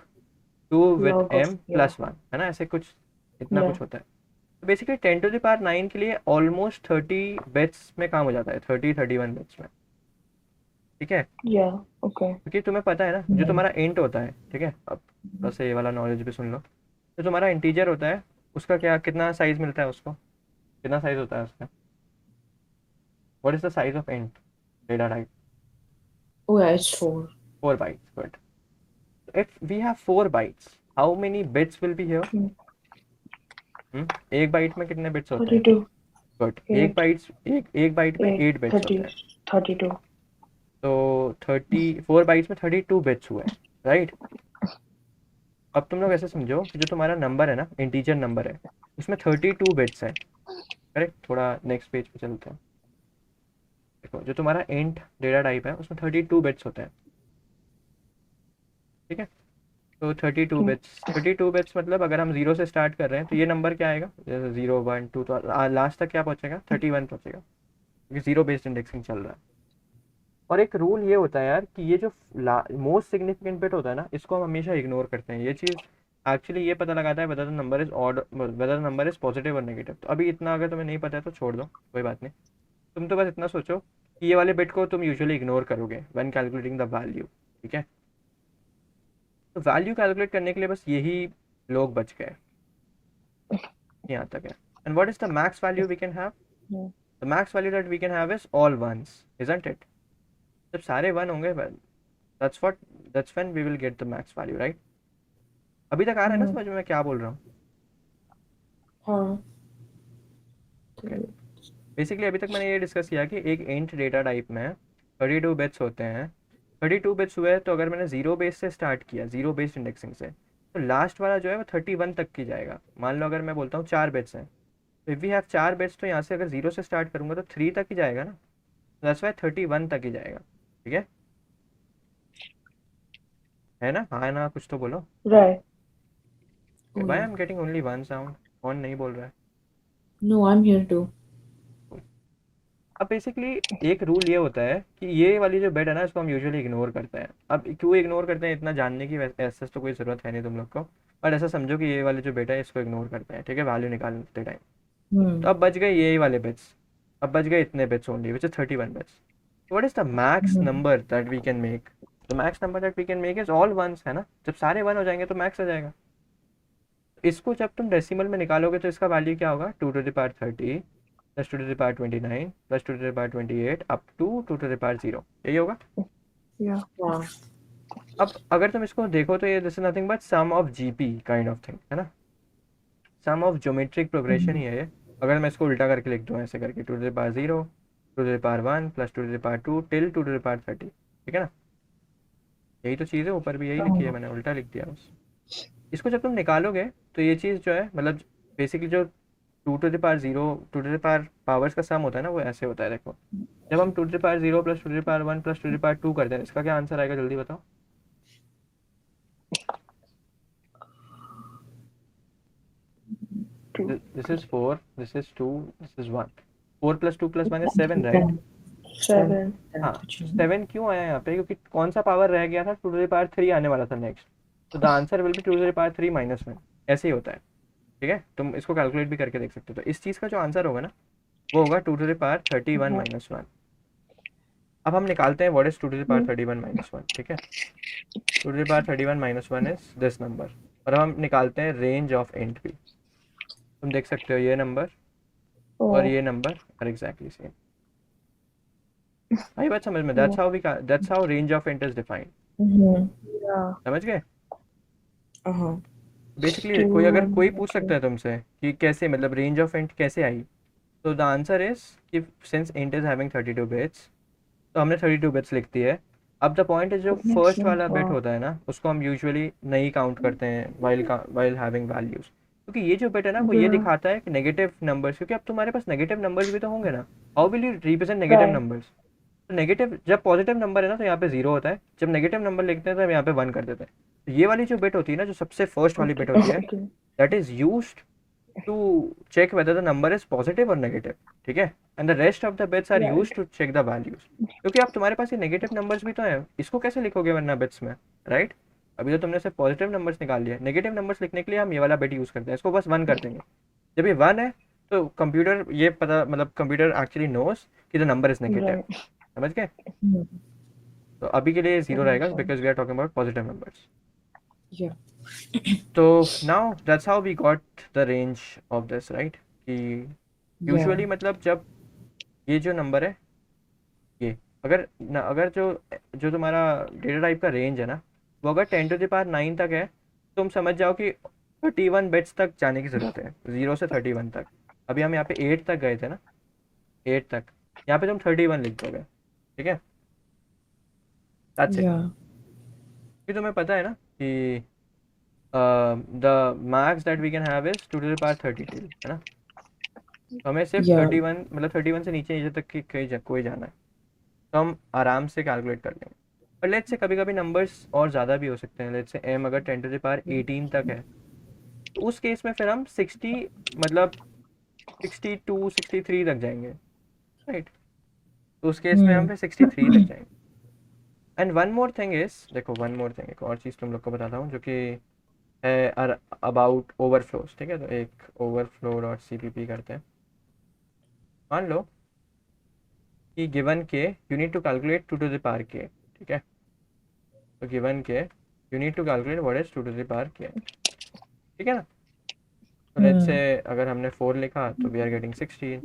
2 with Log of- m plus 1, है ना, ऐसे कुछ इतना Yeah. कुछ होता है। तो बेसिकली 10 टू द पावर 9 के लिए ऑलमोस्ट 30 बिट्स में काम हो जाता है, 31 बिट्स में, ठीक है। Yeah. Okay. क्योंकि तुम्हें पता है ना जो तुम्हारा इंट होता है, ठीक है, अब बस ये वाला नॉलेज भी सुन लो। जो तुम्हारा इंटीजर होता है उसका क्या कितना साइज मिलता है, उसको कितना साइज होता है उसका, what is the size of int data type. Oh yeah, it's 4. 4 bytes, good. If we have 4 bytes, how many bits will be here? एक बाइट में कितने बिट्स होते हैं? 32. Good, Eight. एक बाइट में 8 बिट्स होते 30. हैं, 32. तो 34 बाइट्स में 32 बिट्स हुए, राइट। अब तुम लोग ऐसे समझो कि जो तुम्हारा नंबर है ना, इंटीजर नंबर है, उसमें 32 बिट्स है, करेक्ट। थोड़ा नेक्स्ट पेज पे चलते हैं। देखो जो तुम्हारा इंट डेटा टाइप है उसमें 32 बिट्स होते हैं, ठीक है। तो 32 बिट्स मतलब अगर हम 0 से स्टार्ट कर रहे हैं तो ये नंबर क्या आएगा, जैसे 0 1 2, तो लास्ट तक क्या पहुंचेगा, 31 पहुंचेगा, क्योंकि 0 बेस्ड इंडेक्सिंग चल रहा है। और एक रूल ये होता है यार कि ये जो मोस्ट सिग्निफिकेंट बिट होता है ना, इसको हम हमेशा इग्नोर करते हैं। ये चीज़ एक्चुअली ये पता लगाता है weather the number is odd, weather the number is positive और नेगेटिव। तो अभी इतना अगर तुम्हें नहीं पता है तो छोड़ दो, कोई बात नहीं। तुम तो बस इतना सोचो कि ये वाले बिट को तुम यूजुअली इग्नोर करोगे व्हेन कैलकुलेटिंग द वैल्यू, ठीक है। तो वैल्यू कैलकुलेट करने के लिए बस यही लोग बच गए, यहाँ तक है। And what is the max value we can have, the max value that we can have is all ones, isn't it. जब सारे 1 होंगे that's when we will get the max value, right। अभी तक आ रहा है ना समझ में मैं क्या बोल रहा हूँ। हाँ। Okay. बेसिकली अभी तक मैंने ये डिस्कस किया कि एक इंट डेटा टाइप में 32 बिट्स होते हैं। 32 बिट्स हुए तो अगर मैंने जीरो बेस से स्टार्ट किया, जीरो बेस्ड इंडेक्सिंग से, तो लास्ट वाला जो है वो 31 तक की जाएगा। मान लो अगर मैं बोलता हूँ 4 बिट्स हैं, तो इफ़ वी हैव 4 बिट्स तो यहाँ से अगर जीरो से स्टार्ट करूँगा तो 3 तक ही जाएगा ना, दैट्स वाई 31 तक ही जाएगा। ठीक है ना? हाँ ना, कुछ तो बोलो। Right. Oh why I yeah. Am getting only one sound, कौन नहीं बोल रहा है? No, I'm here too. अब बेसिकली एक रूल ये होता है कि ये वाली जो बेट है ना, इसको हम यूजुअली इग्नोर करते हैं। अब क्यों इग्नोर करते हैं इतना जानने की ऐसा तो कोई ज़रूरत है नहीं तुम लोग को, बट ऐसा समझो कि ये वाली जो बेट है इसको इग्नोर करते हैं, ठीक है, वैल्यू निकालते टाइम। तो अब बच गए यही वाले बिट्स, अब बच गए इतने bits only, which is 31 bits. What is the max number that we can make? The max number that we can make is all ones, है ना? जब सारे वन हो जाएंगे तो मैक्स आ जाएगा। इसको जब तुम डेसिमल में निकालोगे तो इसका वैल्यू क्या होगा? 2 to the power 30 plus 2 to the power 29 plus 2 to the power 28 up to 2 to the power 0, यही होगा। Yeah. Wow. अब अगर तुम इसको देखो तो ये this is nothing but sum of GP kind of thing, है ना? सम ऑफ ज्योमेट्रिक प्रोग्रेशन ही है ये। अगर मैं इसको उल्टा करके लिख दूँ ऐसे करके, 2 to the power 0 2 to the power 1 plus 2 to the power 2 till 2 to the power 30, ठीक है ना? यही तो चीज़ है, ऊपर भी यही लिखी है, मैंने उल्टा लिख दिया बस। इसको जब तुम निकालोगे तो ये चीज़ जो है, मतलब बेसिकली जो 2 to the power 0 2 to the power powers का सम होता है ना, वो ऐसे होता है। देखो, जब हम 2 to the power 0 plus 2 to the power 1 plus 2 to the power 2 करते हैं, इसका क्या आंसर आएगा जल्दी बताओ? Two. This is 4, this is 2, this is 1। 4 plus 2 plus 1 is 7, right? Seven. हाँ, 7 क्यों आया यहाँ पे? क्योंकि कौन सा पावर रह गया था? 2 टू द पावर 3 आने वाला था नेक्स्ट, तो the answer will be 2 to the power 3 minus 1। ऐसे ही होता है, ठीक है? तुम इसको कैलकुलेट भी करके देख सकते हो। तो इस चीज़ का जो आंसर होगा ना, वो होगा 2 टू द पावर 31 माइनस 1। अब हम निकालते हैं what is 2 to the power 31 minus 1, ठीक है? 2 to the power 31 minus 1 is this number. और अब हम निकालते हैं रेंज ऑफ इंट भी। तुम देख सकते हो ये नंबर और Oh. ये नंबर आर एग्जैक्टली सेम। आई बात समझ में? That's how range of int is defined. Yeah. समझ गए? Uh-huh. बेसिकली कोई अगर कोई Two. पूछ सकता है तुमसे कि कैसे, मतलब रेंज ऑफ इंट कैसे आई, तो द आंसर इज कि since int is having 32 bits, तो हमने 32 बिट्स लिख दी है। अब द पॉइंट इज जो फर्स्ट वाला बिट होता है ना, उसको हम यूजुअली नहीं काउंट करते हैं वाइल हैविंग वैल्यूज, क्योंकि ये जो बिट है ना वो ये Yeah. दिखाता है कि नेगेटिव नंबर्स, क्योंकि अब तुम्हारे पास नेगेटिव नंबर्स भी तो होंगे ना। How will you represent negative Right. Numbers? तो नेगेटिव, जब पॉजिटिव नंबर है ना तो यहाँ पे जीरो होता है, जब नेगेटिव नंबर लिखते हैं तो हम यहाँ पे 1 कर देते हैं। तो ये वाली जो बिट होती है ना, जो सबसे फर्स्ट वाली बिट होती है, Okay. That is used to check whether the number is positive or negative, ठीक है? And the rest of the bits are Right. used to check the values। क्योंकि अब तुम्हारे पास ये नेगेटिव नंबर्स भी तो हैं, इसको कैसे लिखोगे वरना बिट्स में, राइट? अभी तो तुमने सिर्फ पॉजिटिव नंबर्स निकाल लिया, नेगेटिव नंबर्स लिखने के लिए हम ये वाला बिट यूज़ करते हैं, इसको बस 1 कर देंगे। जब ये 1 है तो कंप्यूटर ये पता, मतलब कंप्यूटर एक्चुअली नोस कि the number is negative. Right. समझ गए? Mhm. तो अभी के लिए 0 That रहेगा makes sense. Because we are talking about positive numbers. Yeah. तो now that's how we got the range of this, right? कि यूजुअली मतलब जब ये जो नंबर है ये, अगर जो जो तुम्हारा डेटा टाइप का रेंज है ना, वो अगर 10 टू द पावर 9 तक है, तुम समझ जाओ कि 31 बिट्स तक जाने की ज़रूरत है, 0 से 31 तक। अभी हम यहाँ पे 8 तक गए थे ना, 8 तक, यहाँ पे तुम 31 लिख दोगे, ठीक है? That's it. Yeah. कि तुम्हें पता है ना कि the max that we can have is 2 to the power 32, है ना? तो हमें सिर्फ Yeah. 31, मतलब 31 से नीचे तक की कोई जाना है, तो हम आराम से कैलकुलेट कर लेंगे। पर लेट्स से कभी कभी नंबर्स और ज़्यादा भी हो सकते हैं। लेट्स से m अगर 10 टू द पावर 18 तक है, तो उस केस में फिर हम 60, मतलब 62 63 तक जाएंगे, राइट? तो उस केस में हम फिर 63 तक जाएंगे। And one more thing is, देखो वन मोर थिंग, एक और चीज़ तुम लोग को बताता हूँ जो कि है अबाउट ओवरफ्लोज, ठीक है? तो एक ओवरफ्लो डॉट CPP करते हैं। मान लो कि given K you need to calculate 2 to the power k, ठीक है? तो given K you need to calculate what is 2 to the power k, ठीक है ना? तो लेट्स से अगर हमने 4 लिखा तो वी आर गेटिंग 16,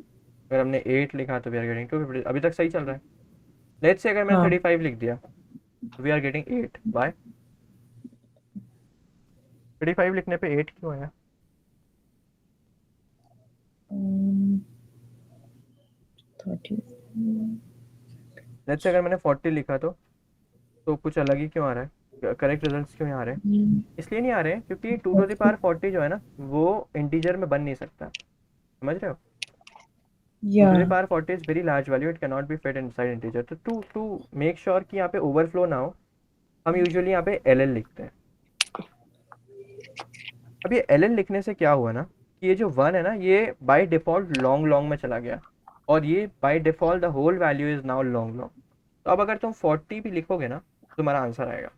अगर हमने 8 लिखा तो वी आर गेटिंग 250। अभी तक सही चल रहा है। लेट्स से अगर मैंने हाँ. 35 लिख दिया तो वी आर गेटिंग 8। बाय 35 लिखने पे 8 क्यों आया? 30. लेट्स से अगर मैंने 40 लिखा तो कुछ अलग ही क्यों आ रहा है, करेक्ट रिजल्ट्स क्यों यहाँ आ रहे हैं? Mm. इसलिए नहीं आ रहे हैं क्योंकि 2 to the power 40 जो है ना वो इंटीजर में बन नहीं सकता, समझ रहे हो? 2 to the power 40 is very large value, it can not be fit inside integer. तो टू मेक श्योर कि यहाँ पे ओवरफ्लो ना हो, हम यूजुअली यहाँ पे एल लिखते हैं। अब ये एल लिखने से क्या हुआ ना कि ये जो 1 है ना ये बाय डिफॉल्ट लॉन्ग लॉन्ग में चला गया, और ये by default the whole value is now long long. तो अब अगर तुम 40 भी लिखोगे ना तो तुम्हारा आंसर आएगा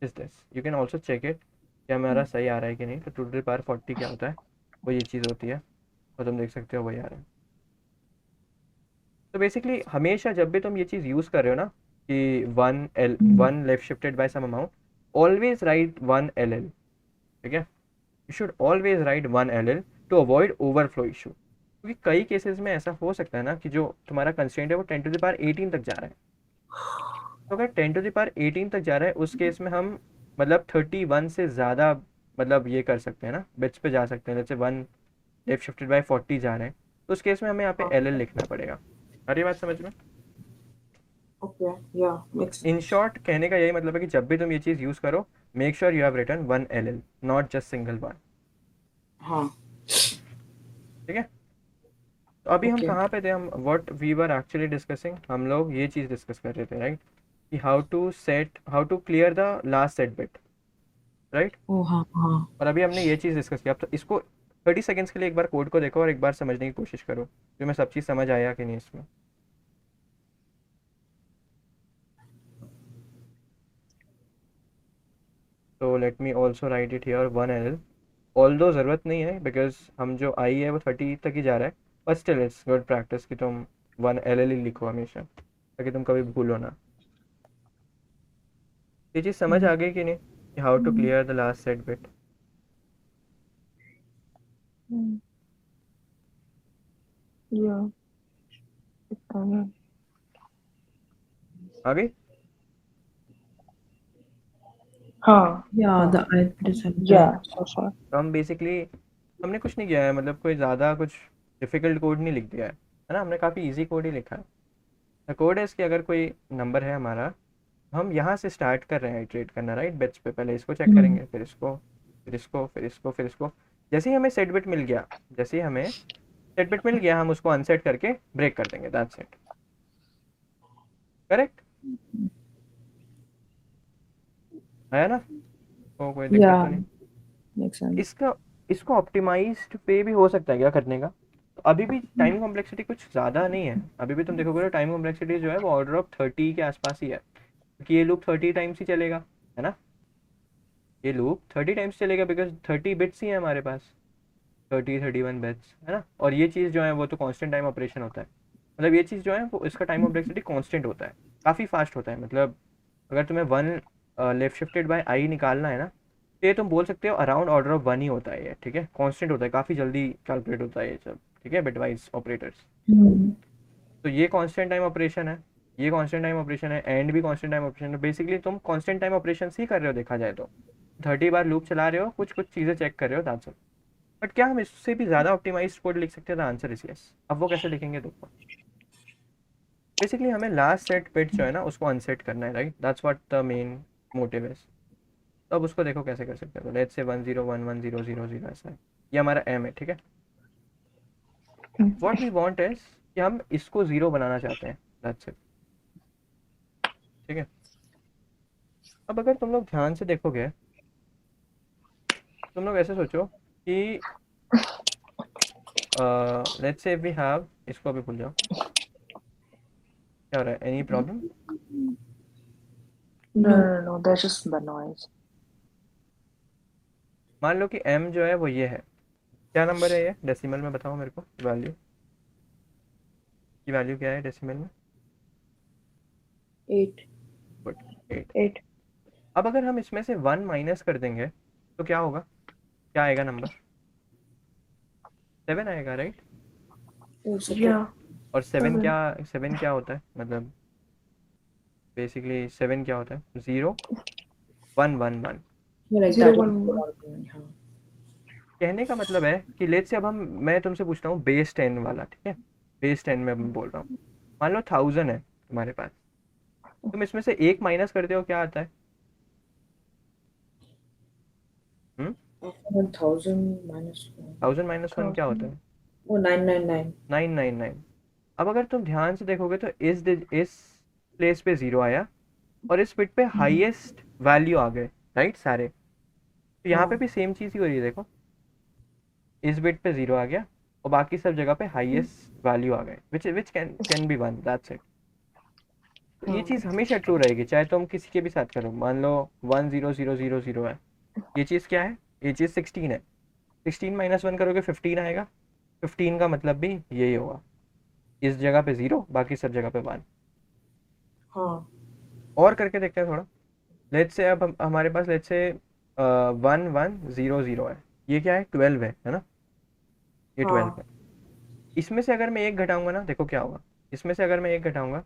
is this. You can also check it कि हमारा सही आ रहा है कि नहीं। तो 2 to the power 40 क्या होता है, वो ये चीज़ होती है, और तुम देख सकते हो वही आ रहा है। तो बेसिकली हमेशा जब भी तुम ये चीज़ यूज़ कर रहे हो ना कि 1 left shifted by some amount, always write 1 LL, ठीक है? You should always write 1 LL to avoid overflow issue, क्योंकि कई केसेस में ऐसा हो सकता है ना कि जो तुम्हारा कंस्ट्रेंट है वो 10 to the power 18 तक जा रहा है। तो अगर 10 to the power 18 तक जा रहा है उस केस में हम मतलब 31 से ज़्यादा मतलब ये कर सकते हैं ना, बिट्स पे जा सकते हैं। जैसे 1 लेफ्ट शिफ्टेड बाय 40 जा रहे हैं तो उस केस में हमें यहाँ पे LL लिखना पड़ेगा। आ रही बात समझ में? Okay, yeah, makes इन sense. शॉर्ट कहने का यही मतलब है कि जब भी तुम ये चीज़ यूज़ करो, make sure you have written 1 LL, not just single 1, हाँ. ठीक है? तो अभी हम Okay. कहाँ पे थे, हम what we were actually discussing, हम लोग ये चीज़ डिस्कस कर रहे थे राइट, कि how to clear the last set bit, right? Oh, हाँ हाँ. और अभी हमने ये चीज़ डिस्कस किया। अब तो इसको 30 सेकेंड्स के लिए एक बार कोड को देखो और एक बार समझने की कोशिश करो कि मैं सब चीज़ समझ आया कि नहीं इसमें। तो let me also right it here 1 LL, all दो ज़रूरत नहीं है बिकॉज हम जो आई है वो 30 तक ही जा रहा है, but still it's good practice कि तुम 1 LL ही लिखो हमेशा, ताकि तुम कभी भूलो ना। ये चीज़ समझ आ गई कि नहीं कि how to clear the last set bit? Yeah. आ गई? हाँ. Yeah, the I Yeah. So. तो हम बेसिकली हमने कुछ नहीं किया है, मतलब कोई ज़्यादा कुछ डिफ़िकल्ट कोड नहीं लिख दिया है ना, हमने काफ़ी इजी कोड ही लिखा है। द कोड है इसकी, अगर कोई नंबर है हमारा, हम यहाँ से स्टार्ट कर रहे हैं इटरेट करना राइट, बिट्स पे पहले इसको चेक करेंगे, फिर इसको, फिर इसको, फिर इसको, फिर इसको। जैसे ही हमें सेट बिट मिल गया, जैसे ही हमें सेट बिट मिल गया हम उसको अनसेट करके ब्रेक कर देंगे, दैट्स इट। करेक्ट आया ना? तो कोई दिक्कत Yeah, तो नहीं? makes sense. इसका इसको ऑप्टिमाइज्ड पे भी हो सकता है क्या करने का? तो अभी भी टाइम कॉम्प्लेक्सिटी कुछ ज़्यादा नहीं है, अभी भी तुम देखोगे तो टाइम कॉम्प्लेक्सिटी जो है वो ऑर्डर ऑफ 30 के आसपास ही है, क्योंकि ये लूप 30 टाइम्स ही चलेगा, है ना? ये लूप 30 टाइम्स चलेगा बिकॉज 30 बिट्स ही है हमारे पास, 31 बिट्स, है ना? और ये चीज़ जो है वो तो कांस्टेंट टाइम ऑपरेशन होता है, मतलब ये चीज़ जो है वो इसका टाइम कॉम्प्लेक्सिटी कांस्टेंट होता है, काफ़ी फास्ट होता है। मतलब अगर तुम्हें 1 लेफ्ट शिफ्टेड बाय आई निकालना है ना, तो ये तुम बोल सकते हो अराउंड ऑर्डर ऑफ 1 ही होता है ये, ठीक है? कांस्टेंट होता है, काफ़ी जल्दी कैलकुलेट होता है ये सब, ठीक है? Bitwise operators. तो ये कांस्टेंट टाइम ऑपरेशन है, ये कांस्टेंट टाइम ऑपरेशन है, एंड भी कांस्टेंट टाइम ऑपरेशन है। बेसिकली तुम कांस्टेंट टाइम ऑपरेशन ही कर रहे हो, देखा जाए तो 30 बार लूप चला रहे हो, कुछ कुछ चीज़ें चेक कर रहे हो, दैट्स इट। बट क्या हम इससे भी ज़्यादा ऑप्टिमाइज्ड कोड लिख सकते हैं? The answer is yes. अब वो कैसे लिखेंगे देखो। बेसिकली हमें लास्ट सेट बिट जो है ना उसको अनसेट करना है, right? That's what the main motive is. तो अब उसको देखो कैसे कर सकते हैं। तो लेट्स से 10110000 ऐसा है, ये हमारा एम है, ठीक है? व्हाट वी वांट इज कि हम इसको 0 बनाना चाहते हैं, दैट्स इट, ठीक है? अब अगर तुम लोग ध्यान से देखोगे, तुम लोग ऐसे सोचो कि लेट्स से वी हैव, इसको अभी भूल जाओ, क्या हो रहा है? Any problem? No. There's just the noise. मान लो कि m जो है वो ये है, क्या नंबर है ये डेसिमल में? बताओ मेरे को वैल्यू की, वैल्यू क्या है डेसिमल में? 8. गुड, 8। 8. अब अगर हम इसमें से 1 माइनस कर देंगे तो क्या होगा, क्या आएगा नंबर? 7 आएगा, राइट? Yeah. और 7 7. क्या, 7 क्या होता है मतलब? बेसिकली 7 क्या होता है? 0 1 1 1। Yeah, like 0 that. 1 1. कहने का मतलब है कि लेट्स से अब हम, मैं तुमसे पूछता हूँ बेस 10 वाला, ठीक है? बेस 10 में मैं बोल रहा हूँ। मान लो 1000 है तुम्हारे पास, तुम इसमें से एक माइनस करते हो, क्या आता है? 1000 minus 1. 1000 माइनस 1 क्या होता है? Oh, 999. 999। अब अगर तुम ध्यान से देखोगे तो इस प्लेस पे 0 आया और इस बिट पे हाईएस्ट वैल्यू आ गए, राइट सारे। तो यहाँ पे हाँ भी सेम चीज़ ही हो रही है, देखो इस बिट पे 0 आ गया और बाकी सब जगह पे हाईएस्ट वैल्यू आ गए, which can be 1, that's it. तो ये हाँ चीज़ हमेशा ट्रू रहेगी चाहे तुम किसी के भी साथ करो। मान लो 10000 है, ये चीज़ क्या है? ये चीज़ 16 है। 16 माइनस 1 करोगे 15 आएगा। 15 का मतलब भी यही होगा, इस जगह पे 0 बाकी सब जगह पे 1। हाँ और करके देखते हैं थोड़ा। लेट्स से अब हमारे पास लेट्स से 1100 है, ये क्या है? 12 है ना? ये 12 है। हाँ इसमें से अगर मैं एक घटाऊंगा ना, देखो क्या होगा। इसमें से अगर मैं एक घटाऊंगा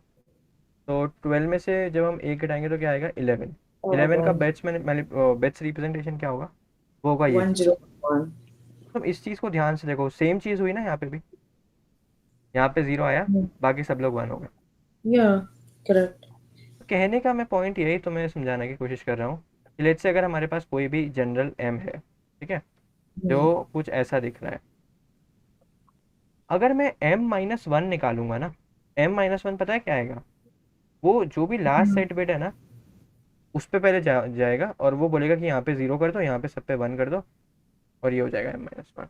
तो 12 में से जब हम एक घटाएंगे तो क्या आएगा? 11। 11 का 11. बेट्स रिप्रेजेंटेशन क्या होगा? वो होगा ये चीज़। 101. तुम इस चीज़ को ध्यान से देखो, सेम चीज़ हुई ना यहाँ पे भी। यहाँ पे 0 आया, बाकी सब लोग 1 हो गए। Yeah, correct. तो कहने का मैं पॉइंट यही तुम्हें समझाने की कोशिश कर रहा हूँ कि लेट्स से अगर हमारे पास कोई भी जनरल एम है, ठीक है, Hmm. जो कुछ ऐसा दिख रहा है, अगर मैं m-1 निकालूंगा ना, m-1 पता है क्या आएगा? वो जो भी लास्ट सेट बिट है ना, उस पे पहले जाएगा और वो बोलेगा कि यहाँ पे 0 कर दो, यहाँ पे सब पे 1 कर दो, और ये हो जाएगा m-1।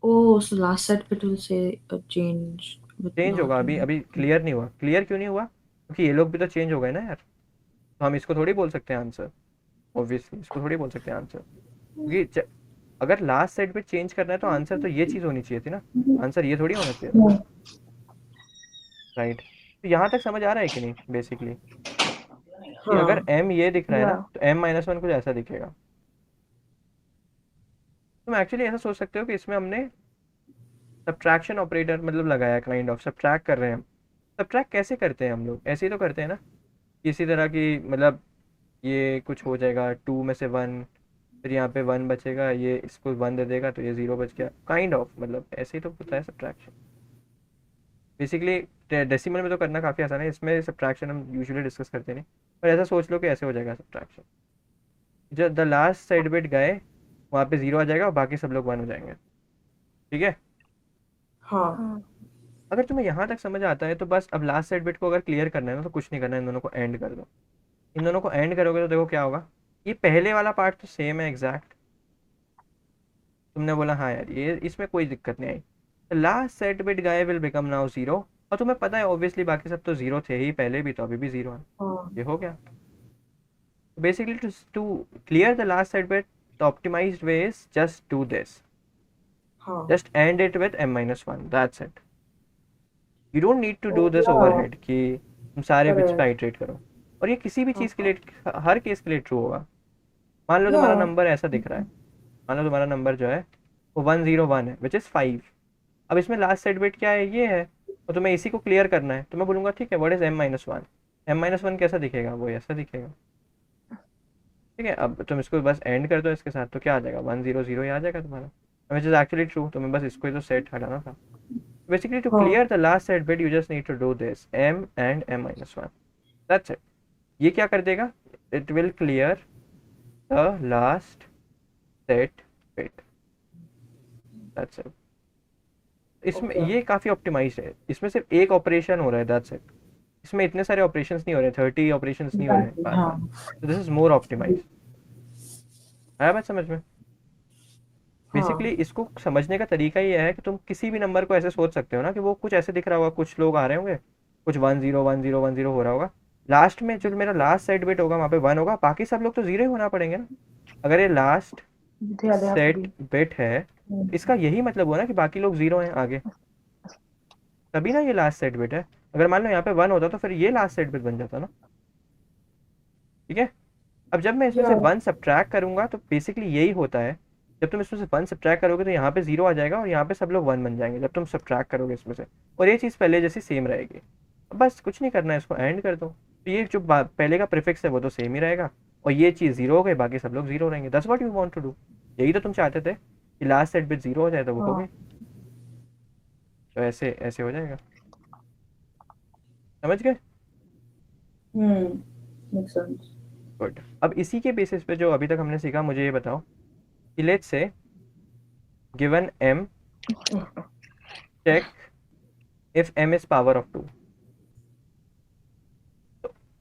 Oh, so last set bit will say a change, but change not होगा, अभी in. अभी क्लियर नहीं हुआ। क्लियर क्यों नहीं हुआ? क्योंकि ये लोग भी तो चेंज हो गए ना यार। तो हम इसको थोड़ी बोल सकते हैं आंसर, ऑब्वियसली इसको थोड़ी बोल सकते हैं आंसर, क्योंकि अगर लास्ट सेट बिट चेंज करना है तो आंसर तो ये चीज़ होनी चाहिए थी ना, आंसर ये थोड़ी होना चाहिए था, Yeah. राइट? तो यहाँ तक समझ आ रहा है कि नहीं बेसिकली, कि अगर हाँ m ये दिख रहा है ना Yeah. तो m-1 कुछ ऐसा दिखेगा। तुम एक्चुअली ऐसा सोच सकते हो कि इसमें हमने सब्ट्रैक्शन ऑपरेटर मतलब लगाया, काइंड ऑफ सब्ट्रैक्ट कर रहे हैं हम। सब्ट्रैक्ट कैसे करते हैं हम लोग? ऐसे ही तो करते हैं ना, किसी तरह की मतलब ये कुछ हो जाएगा 2 में से 1, फिर यहाँ पे 1 बचेगा, ये इसको 1 दे देगा तो ये 0 बच गया, काइंड ऑफ मतलब ऐसे ही तो होता है सब्ट्रैक्शन बेसिकली। डेसिमल में तो करना काफ़ी आसान है, इसमें सब्ट्रैक्शन हम यूजुअली डिस्कस करते नहीं, पर ऐसा सोच लो कि ऐसे हो जाएगा सब्ट्रैक्शन। जो द लास्ट साइड बिट गए वहाँ पे 0 आ जाएगा और बाकी सब लोग 1 हो जाएंगे, ठीक है? हाँ अगर तुम्हें यहाँ तक समझ आता है तो बस अब लास्ट साइड बिट को अगर क्लियर करना है ना तो कुछ नहीं करना है, इन दोनों को एंड कर दो। इन दोनों को एंड करोगे तो देखो क्या होगा। ये पहले वाला पार्ट तो सेम है एग्जैक्ट, तुमने बोला हाँ यार ये इसमें कोई दिक्कत नहीं आई। The last set bit guy will become now 0, और तुम्हें पता है ऑब्वियसली बाकी सब तो 0 थे ही पहले भी, तो अभी भी 0 है। हाँ ये हो गया। Basically to clear the last set bit, the optimised way is just do this, हाँ. Just and it with m-1, that's it. You don't need to do Oh, this yeah, overhead कि तुम सारे बिट्स पे correct. Iterate करो। और ये किसी भी चीज़ के हाँ. लिए, हर केस के लिए ट्रू होगा। मान लो तुम्हारा Yeah. नंबर ऐसा दिख रहा है, मान लो तुम्हारा नंबर जो है वो 101 है विच इज़ 5। अब इसमें लास्ट सेट बिट क्या है? ये है, और तुम्हें इसी को क्लियर करना है, तो मैं बोलूँगा ठीक है व्हाट इज m-1। m-1 कैसा दिखेगा? वो ऐसा दिखेगा, ठीक है? अब तुम इसको बस एंड कर दो इसके साथ तो क्या आ जाएगा? 100 ही आ जाएगा तुम्हारा, विच इज एक्चुअली ट्रू। तुम्हें बस इसको ही तो सेट हटाना था। Basically, to हाँ. clear the last set bit, you just need to do this m and m-1. That's it. ये क्या कर देगा? It will clear the last set bit. That's it. इसमें Okay. ये काफ़ी ऑप्टिमाइज है, इसमें सिर्फ एक ऑपरेशन हो रहा है, दैट्स इट। इसमें इतने सारे ऑपरेशंस नहीं हो रहे, 30 ऑपरेशंस नहीं हो रहे हैं Exactly. बार बार। हाँ. तो दिस इज मोर ऑप्टिमाइज। आया बात समझ में? बेसिकली हाँ. इसको समझने का तरीका ये है कि तुम किसी भी नंबर को ऐसे सोच सकते हो ना कि वो कुछ ऐसे दिख रहा होगा, कुछ लोग आ रहे होंगे, कुछ 10 10 10 हो रहा होगा, लास्ट में जो मेरा लास्ट सेट बिट होगा वहाँ पे 1 होगा, बाकी सब लोग तो 0 ही होना पड़ेंगे ना। अगर ये last Yeah, they have to set be. Bit है, इसका यही मतलब हुआ ना कि बाकी लोग 0 हैं आगे, तभी ना ये लास्ट सेट बिट है। अगर मान लो यहाँ पे 1 होता तो फिर ये लास्ट सेट बिट बन जाता ना, ठीक है? अब जब मैं इसमें से Yeah. 1 सब्ट्रैक्ट करूंगा तो बेसिकली यही होता है, जब तुम इसमें से 1 सब्ट्रैक्ट करोगे तो यहाँ पे 0 आ जाएगा और यहाँ पे सब लोग 1 बन जाएंगे जब तुम सब्ट्रैक्ट करोगे इसमें से, और ये चीज़ पहले जैसी सेम रहेगी। बस कुछ नहीं करना है, इसको एंड कर दो, तो ये जो पहले का प्रीफिक्स है वो तो सेम ही रहेगा, और ये चीज़ 0 हो गई, बाकी सब लोग 0 रहेंगे। That's what you want to do. यही तो तुम चाहते थे कि लास्ट सेट बिट 0 हो जाए, तो वो हो हाँ. गई। तो ऐसे ऐसे हो जाएगा, समझ गए? Makes sense. गुड। अब इसी के बेसिस पे जो अभी तक हमने सीखा, मुझे ये बताओ कि let's say given m, check if m is power of 2।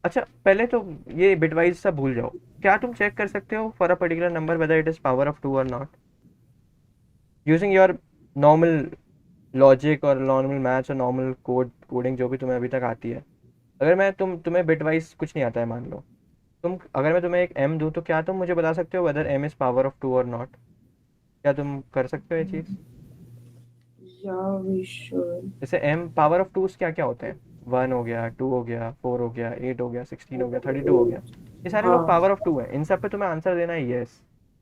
अच्छा पहले तो ये बिटवाइज सब भूल जाओ, क्या तुम चेक कर सकते हो for a particular number whether it is power of 2 और not, using your normal logic और नॉर्मल मैथ्स और नॉर्मल कोडिंग जो भी तुम्हें अभी तक आती है? अगर मैं तुम्हें बिटवाइज कुछ नहीं आता है, मान लो अगर मैं तुम्हें एक m दूँ, तो क्या तुम मुझे बता सकते हो whether m is power of 2 और नॉट? क्या तुम कर सकते हो ये चीज़? Yeah, we should. जैसे m पावर ऑफ 2 क्या क्या होते हैं? 1 हो गया, 2 हो गया, 4 हो गया, 8 हो गया, 16 हो गया, 32 हो गया, ये सारे लोग हाँ पावर ऑफ 2 है। इन सब पे तुम्हें आंसर देना है यस।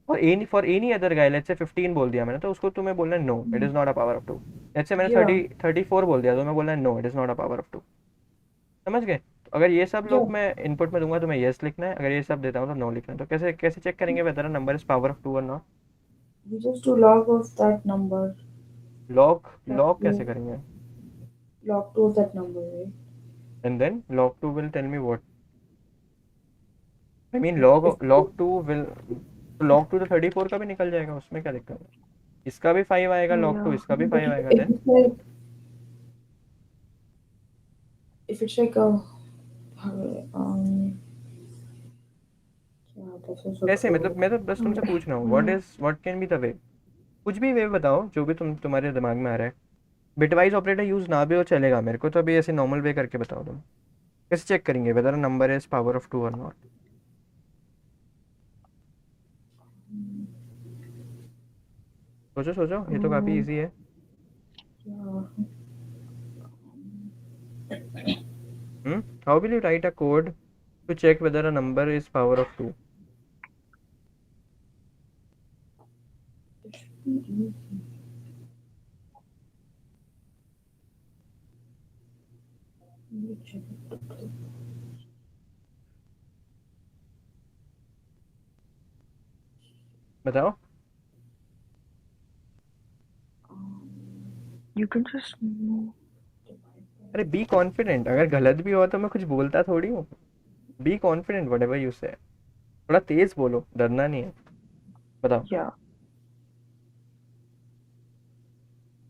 और any for any other guy, let's say 15 बोल दिया मैंने, तो उसको तुम्हें बोलना है no it is not a power of 2। Let's say मैंने Yeah. 34 बोल दिया, तो मैं बोलना है no it is not a power of 2। समझ गए? तो अगर ये सब Yeah. लोग मैं इनपुट में दूंगा तो मैं यस लिखना है, अगर ये सब देता हूँ तो नो लिखना है। तो कैसे कैसे चेक करेंगे whether number is power of 2 और not? We just do log of that number. Log Log log कैसे two. करेंगे? Log 2 of that number, right? And then log 2 will tell me what, I mean If log 2 will, तो log 2 तो 34 का भी निकल जाएगा, उसमें क्या दिक्कत है? इसका भी 5 आएगा log 2, Yeah. इसका भी but 5 आएगा, if then it's like if it's like a yeah, this is a कैसे, मतलब code. मैं तो बस तुमसे पूछ रहा हूँ what can be the way, कुछ भी वे बताओ जो भी तुम्हारे दिमाग में आ रहा है। बिटवाइज ऑपरेटर यूज ना भी हो चलेगा मेरे को, तो अभी ऐसे नॉर्मल वे करके बताओ तुम कैसे चेक करेंगे whether number is power of 2 और नॉट? सोचो सोचो, ये तो काफ़ी इजी है। Yeah. How will you write a code to check whether a number is power of 2? Let me check. बताओ। You can just अरे बी कॉन्फिडेंट, अगर गलत भी हुआ तो मैं कुछ बोलता थोड़ी हूँ। Be confident what ever you से, थोड़ा तेज बोलो, डरना नहीं है। बताओ। yeah.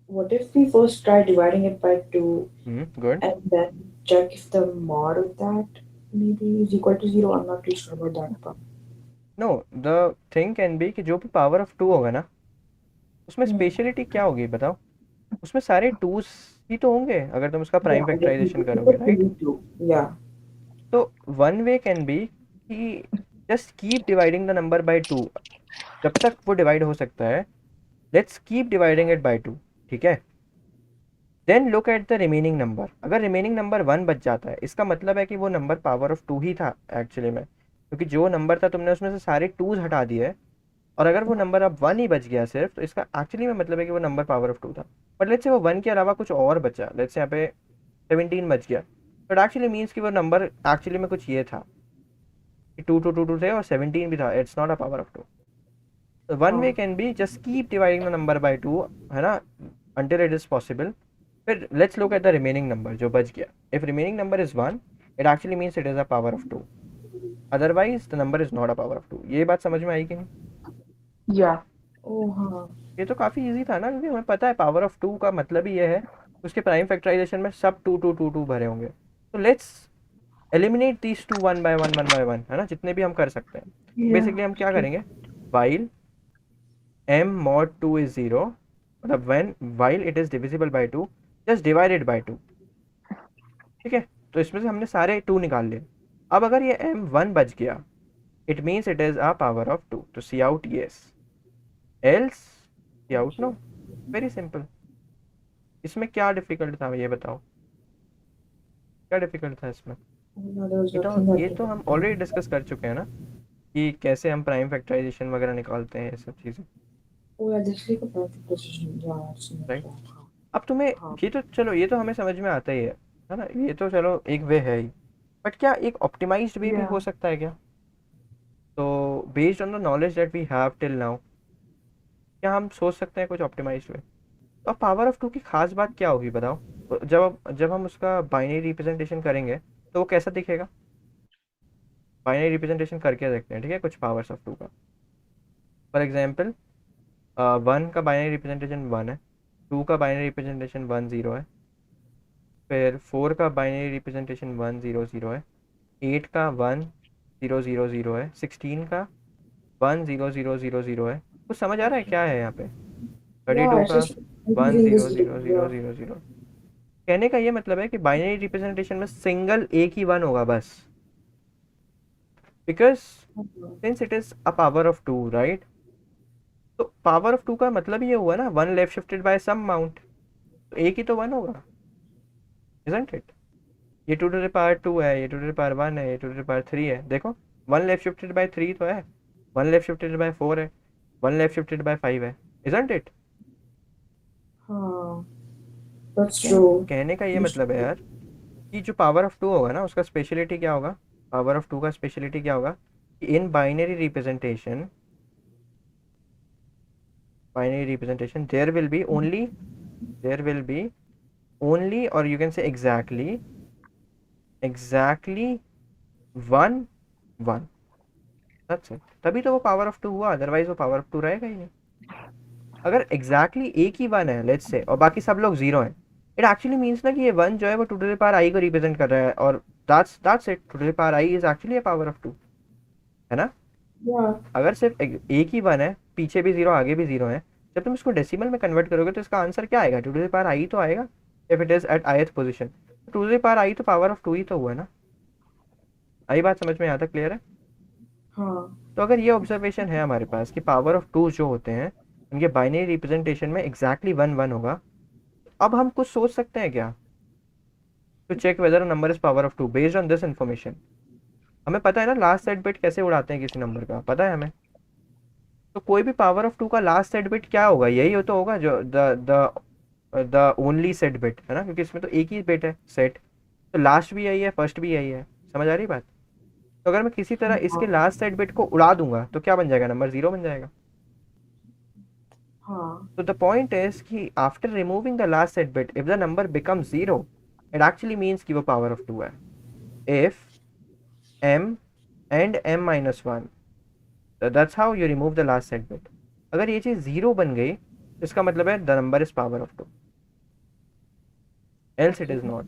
What if we first try dividing it by 2 good. and then check if the mod of that maybe is equal to 0? I'm not too sure about that part. No, the thing can be कि जो भी power of 2 होगा ना, उसमें speciality क्या होगी बताओ? उसमें सारे 2s ही तो होंगे अगर तुम उसका प्राइम Yeah, फैक्टराइजेशन it's करोगे, equal to right? V2. Yeah. तो वन वे कैन बी कि just keep dividing the number by 2, जब तक वो डिवाइड हो सकता है, let's keep dividing it by 2, ठीक है? Then look at the remaining number, अगर रिमेनिंग नंबर 1 बच जाता है, इसका मतलब है कि वो नंबर पावर ऑफ 2 ही था एक्चुअली में, क्योंकि जो नंबर था तुमने उसमें से सारे 2s हटा दिए। और अगर वो नंबर अब 1 ही बच गया सिर्फ, तो इसका एक्चुअली में मतलब है कि वो नंबर पावर ऑफ 2 था। बट लेट्स से वो 1 के अलावा कुछ और बचा, लेट्स से यहाँ पे 17 बच गया, बट एक्चुअली मीन्स कि वो नंबर एक्चुअली में कुछ ये था कि 2 थे और 17 भी था, it's not a power of 2। One way can be just keep dividing the number by 2, है ना, until it is possible। फिर let's look at the remaining number जो बच गया। If remaining number is 1, it actually means it is a power of 2, otherwise the number is not a power of 2। ये बात समझ में आई कि नहीं? Yeah. Oh, huh. ये तो काफ़ी इजी था ना, क्योंकि हमें पता है पावर ऑफ 2 का मतलब ही ये है उसके प्राइम फैक्टराइजेशन में सब 2 भरे होंगे। तो लेट्स एलिमिनेट दीज 2 1 by 1 है ना, जितने भी हम कर सकते हैं। Yeah. बेसिकली हम क्या करेंगे, वाइल m mod 2 is 0, मतलब while it is divisible by 2, just divide it by 2, ठीक है? तो इसमें से हमने सारे 2 निकाल लिए। अब अगर ये m 1 बच गया, it means it is a power of 2, तो सी आउट yes, एल्स सी आउट नो। Very simple. इसमें क्या डिफिकल्ट था ये बताओ, क्या डिफिकल्ट था इसमें? No, there was nothing that ये तो हम ऑलरेडी डिस्कस कर चुके हैं ना कि कैसे हम प्राइम फैक्टराइजेशन वगैरह निकालते हैं, ये सब चीज़ें, Oh, yeah, this is like a perfect precision. Yeah, I've seen right? that. अब तुम्हें हाँ. ये तो चलो, ये तो हमें समझ में आता ही है ना, ये तो चलो एक वे है ही, बट क्या एक ऑप्टिमाइज्ड वे भी Yeah. हो सकता है क्या? तो based on the knowledge that we have till now, क्या हम सोच सकते हैं कुछ ऑप्टिमाइज्ड वे? तो अब पावर ऑफ 2 की खास बात क्या होगी बताओ? तो जब हम उसका बाइनरी रिप्रेजेंटेशन करेंगे तो वो कैसा दिखेगा? बाइनरी रिप्रेजेंटेशन करके देखते हैं, ठीक है, कुछ पावर्स ऑफ 2 का। फॉर एग्जांपल 1 का बाइनरी रिप्रेजेंटेशन 1 है, 2 का बाइनरी रिप्रेजेंटेशन 1 0 है, फिर 4 का बाइनरी रिप्रेजेंटेशन 1 0 0 है, 8 का 1 0 0 0 है, 16 का 1 0 0 0 0 है। कुछ समझ आ रहा है क्या है यहाँ पे? Yeah, 32 it's का just 1 increasing 0 this 0 0 0 0। कहने का ये मतलब है कि बाइनरी रिप्रेजेंटेशन में सिंगल एक ही 1 होगा बस, because since it is a power of 2, right? तो पावर ऑफ 2 का मतलब ये हुआ ना, 1 left shifted by some amount, तो एक ही तो 1 होगा, इजंट इट? ये 2 टू द पावर 2 है, ये 2 टू द पावर 1 है, ये 2 टू द पावर 3 है। देखो 1 लेफ्ट शिफ्टेड बाय 3 तो है, 1 लेफ्ट शिफ्टेड बाय 4 है, 1 लेफ्ट शिफ्टेड बाय 5 है, isn't it? Huh. That's true. कहने का ये मतलब है यार कि जो पावर ऑफ 2 होगा ना, उसका स्पेशलिटी क्या होगा? पावर ऑफ 2 का स्पेशलिटी क्या होगा कि in binary representation there will be only, और you can say exactly 1 1। That's it. तभी तो वो पावर ऑफ 2 हुआ, अदरवाइज वो पावर ऑफ 2 रहेगा ही नहीं। अगर एग्जैक्टली एक ही 1 है लेट्स से, और बाकी सब लोग 0 हैं, इट एक्चुअली मीन्स ना कि ये 1 जो है वो 2 टू द पावर आई को रिप्रेजेंट कर रहा है, और that's it, 2 to the power I is actually a power of 2, है ना? Yeah. अगर सिर्फ एक ही 1 है, पीछे भी 0 आगे भी 0 है, जब तुम इसको डेसिमल में कन्वर्ट करोगे तो इसका आंसर क्या आएगा? 2 टू द पावर आई तो आएगा, if it is at ith position. 2 to the power i तो पावर ऑफ 2 ही तो हुआ ना। आई बात समझ में, यहाँ तक क्लियर है? Huh. तो अगर ये ऑब्जर्वेशन है हमारे पास कि पावर ऑफ 2 जो होते हैं उनके बाइनरी रिप्रेजेंटेशन में एग्जैक्टली 1 1 होगा, अब हम कुछ सोच सकते हैं क्या to check whether a number is power of 2 based on this information? हमें पता है ना लास्ट सेट बिट कैसे उड़ाते हैं किसी नंबर का, पता है हमें। तो कोई भी पावर ऑफ 2 का लास्ट सेट बिट क्या होगा? यही हो तो होगा जो द ओनली सेट बिट है ना, क्योंकि इसमें तो एक ही बिट है सेट, तो लास्ट भी यही है, फर्स्ट भी यही है। समझ आ रही बात? तो अगर मैं किसी तरह इसके लास्ट सेट बिट को उड़ा दूंगा तो क्या बन जाएगा? नंबर 0 बन जाएगा। Huh. So the point is कि after removing the last set bit, if the number becomes 0, it actually means कि वो power of 2 है। If m and m minus 1, so that's how you remove the last set bit। अगर ये चीज़ 0 बन गई तो इसका मतलब है the number is power of 2, else it is not।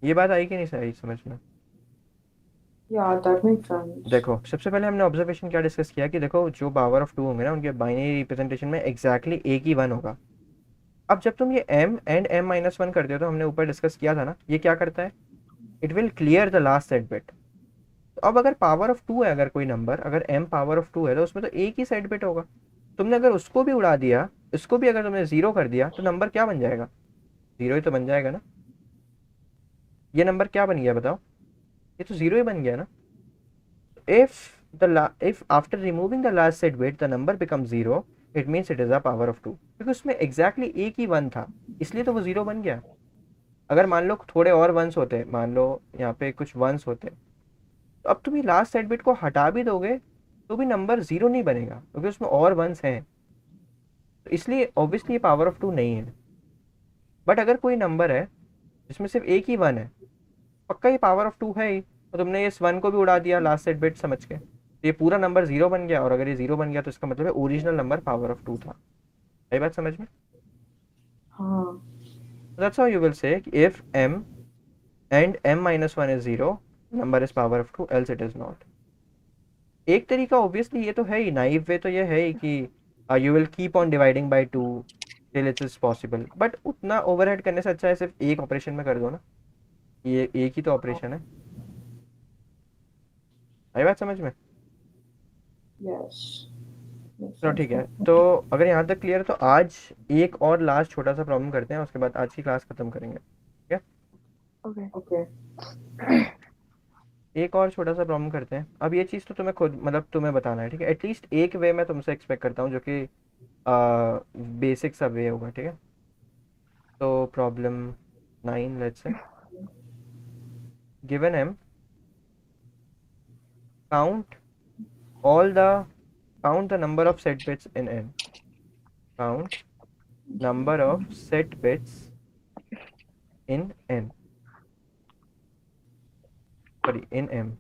ये बात आई कि नहीं सही समझ में? Yeah, that makes sense. देखो सबसे पहले हमने ऑब्जर्वेशन क्या डिस्कस किया कि देखो जो पावर ऑफ 2 होंगे ना उनके बाइनरी रिप्रेजेंटेशन में एग्जैक्टली एक ही 1 होगा। अब जब तुम ये m एंड m माइनस 1 करते हो तो हमने ऊपर डिस्कस किया था ना, ये क्या करता है? It will clear the last set bit. तो अब अगर पावर ऑफ 2 है, अगर कोई नंबर, अगर m पावर ऑफ 2 है तो उसमें तो एक ही सेट बिट होगा। तुमने अगर उसको भी उड़ा दिया, इसको भी अगर तुमने 0 कर दिया तो नंबर क्या बन जाएगा? 0 ही तो बन जाएगा ना। ये नंबर क्या बन गया बताओ? ये तो 0 ही बन गया ना। if after removing the last set bit the number becomes 0, it means it is a power of 2, क्योंकि उसमें एग्जैक्टली एक ही 1 था, इसलिए तो वो 0 बन गया। अगर मान लो थोड़े और वंस होते, मान लो यहाँ पे कुछ वंस होते, तो अब तुम ये लास्ट सेट बिट को हटा भी दोगे तो भी नंबर 0 नहीं बनेगा, क्योंकि उसमें और वंस हैं, तो इसलिए ऑब्वियसली ये पावर ऑफ 2 नहीं है। बट अगर कोई नंबर है जिसमें सिर्फ एक ही 1 है, पक्का ये पावर ऑफ 2 है ही, तो तुमने इस 1 को भी उड़ा दिया लास्ट सेट बिट समझ के, तो ये पूरा नंबर 0 बन गया, और अगर ये 0 बन गया तो इसका मतलब है ओरिजिनल नंबर पावर ऑफ 2 था। सही बात समझ में? Huh. That's how you will say if m and m minus 1 is 0, number is power of 2, else it is not। एक तरीका ऑब्वियसली ये तो है ही, नाइव वे तो ये है ही कि you will keep on dividing by 2 till it is possible, but उतना ओवरहेड करने से अच्छा है सिर्फ एक ऑपरेशन में कर दो ना, ये एक ही तो ऑपरेशन है। आई बात समझ में? Yes. Makes चलो sense. ठीक है, तो अगर यहाँ तक क्लियर है तो आज एक और लास्ट छोटा सा प्रॉब्लम करते हैं, उसके बाद आज की क्लास खत्म करेंगे। ठीक है? Okay. Okay. एक और छोटा सा प्रॉब्लम करते हैं। अब ये चीज़ तो तुम्हें खुद मतलब तुम्हें बताना है, ठीक है? एटलीस्ट एक वे मैं तुमसे एक्सपेक्ट करता हूँ जो कि बेसिक सा वे होगा, ठीक है? तो problem 9 let's say, given m, count all the count the number of set bits in n. Count number of set bits in n. Sorry, in m.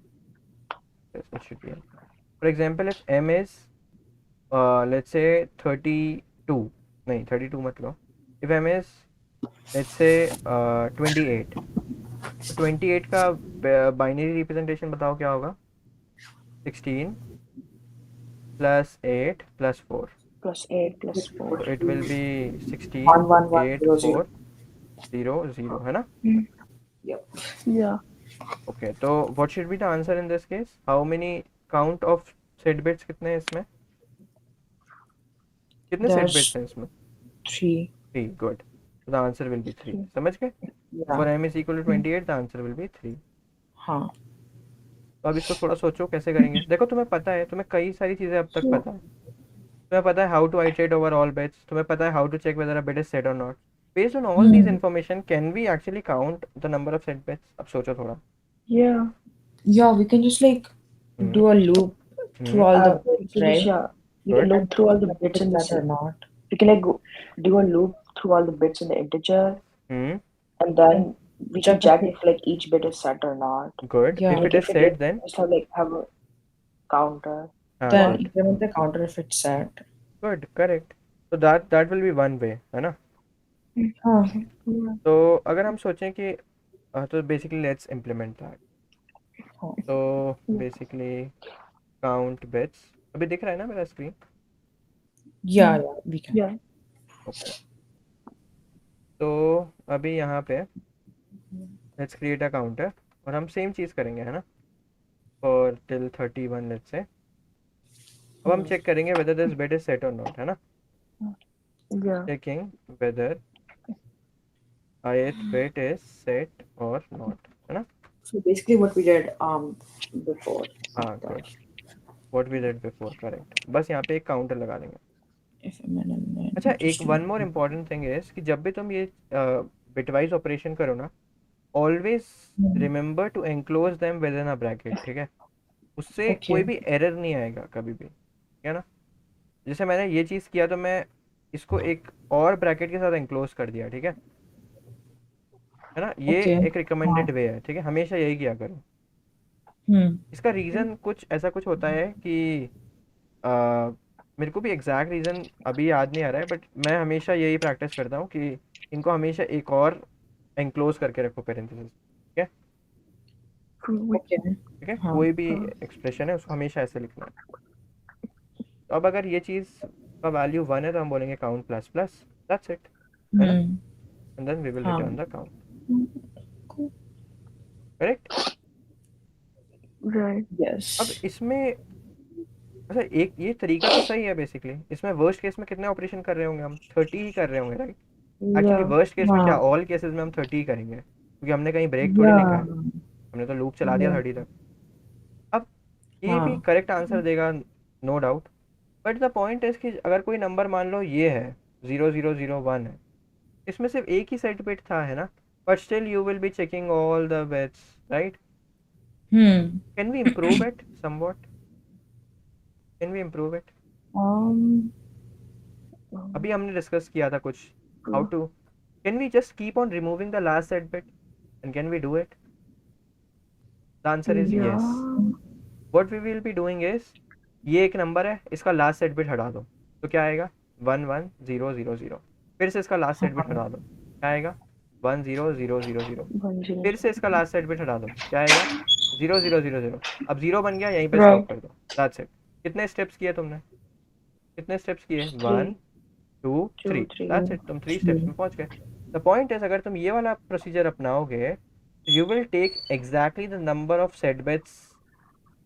Yes, it should be m. For example, if m is let's say 32, नहीं 32 मत लो. If m is let's say 28, तो 28 का binary representation बताओ क्या होगा. 16 plus 8 plus 4. Plus 8 plus 4. So it will be 16, 1 1 1 8, 0 0. 4, 0, 0, है ना? Yep. Yeah. Okay, तो what should be the answer in this case? How many count of set bits कितने हैं इसमें? कितने set There's bits हैं इसमें? 3. 3, good. So the answer will be 3. समझ गए? Yeah. For m is equal to 28, the answer will be 3. हाँ. तो अब इसको थोड़ा सोचो कैसे करेंगे. देखो तुम्हें पता है, तुम्हें कई सारी चीज़ें अब तक पता है. तुम्हें पता है how to iterate over all bits. तुम्हें पता है how to check whether a bit is set or not. Based on all these information, can we actually count the number of set bits? अब सोचो थोड़ा. Yeah. Yeah, we can just like do a loop through all the bits, So right? just, yeah, you can Good. loop through all the bits in the That or not. You can like do a loop through all the bits in the integer, Hmm. and then we can check if like each bit is set or not. Good. Yeah. If Like it is set, then just have a counter. Then good. increment the counter if it's set. Good. Correct. So that will be one way, है ना? हाँ. Yeah. तो अगर हम सोचें कि तो basically let's implement that. हाँ. So basically count bits. अभी दिख रहा है ना मेरा screen? Yeah, we can. Yeah. Okay. तो अभी यहाँ पे let's create a counter और हम same चीज़ करेंगे, है ना? For till 31 let's say. अब हम check करेंगे whether this bit is set or not, है ना? Yeah. Checking whether ith bit is set or not, है ना? So basically what we did before. हाँ, good. What we did before, correct. बस यहाँ पे एक काउंटर लगा देंगे. If I'm in अच्छा, एक one more important thing is कि जब भी तुम ये बिटवाइज ऑपरेशन करो ना, always remember to enclose them within a bracket, ठीक है? उससे Okay. कोई भी एरर नहीं आएगा कभी भी, ठीक है ना? जैसे मैंने ये चीज़ किया तो मैं इसको एक और ब्रैकेट के साथ एनक्लोज कर दिया, ठीक है ना? ये Okay. एक रिकमेंडेड वे है, ठीक है? हमेशा यही किया करो. इसका रीज़न कुछ ऐसा कुछ होता है कि मेरे को भी एग्जैक्ट रीज़न अभी याद नहीं आ रहा है, बट मैं हमेशा यही प्रैक्टिस करता हूँ कि इनको हमेशा एक और एनक्लोज करके रखो पेरेंथेसिस, ठीक है? Okay. ठीक है, हाँ. कोई भी एक्सप्रेशन है उसको हमेशा ऐसे लिखना है. तो अब अगर ये चीज़ का वैल्यू 1 है तो हम बोलेंगे count plus plus, that's it, and then we will हाँ. Return the count. Correct? Right. Yes. अब इसमें अच्छा एक ये तरीका तो सही है बेसिकली. इसमें वर्स्ट केस में कितने ऑपरेशन कर रहे होंगे हम? 30 ही कर रहे होंगे, right? Actually Yeah. Worst case में क्या हाँ. ऑल केसेस में हम 30 ही करेंगे, क्योंकि हमने कहीं ब्रेक थोड़ी नहीं Yeah. खाया, हमने तो लूप चला दिया Yeah. 30 तक. अब ये भी हाँ. करेक्ट आंसर देगा, no doubt, but the point is कि अगर कोई नंबर मान लो ये है 0001 है, इसमें सिर्फ एक ही सेट बिट था, है ना? But still you will be checking all the bits, right? Can we improve it somewhat? Can we improve it? अभी हमने डिस्कस किया था कुछ, how to, can we just keep on removing the last set bit and can we do it? The answer is Yeah. Yes. What we will be doing is, ये एक number है, इसका last set bit हटा दो तो क्या आएगा? 11000. फिर से इसका लास्ट सेट बिट हटा दो, क्या आएगा? 10000. 1 फिर से इसका लास्ट सेट बिट हटा दो, क्या आएगा? 0000. अब 0 बन गया, यहीं पे Right. स्टॉप कर दो, दैट्स इट. कितने स्टेप्स किए तुमने? कितने स्टेप्स किए? 1 2 3, 3. That's it. तुम 3 स्टेप्स में पहुंच गए. द पॉइंट इज अगर तुम ये वाला प्रोसीजर अपनाओगे, you will take exactly the number of set bits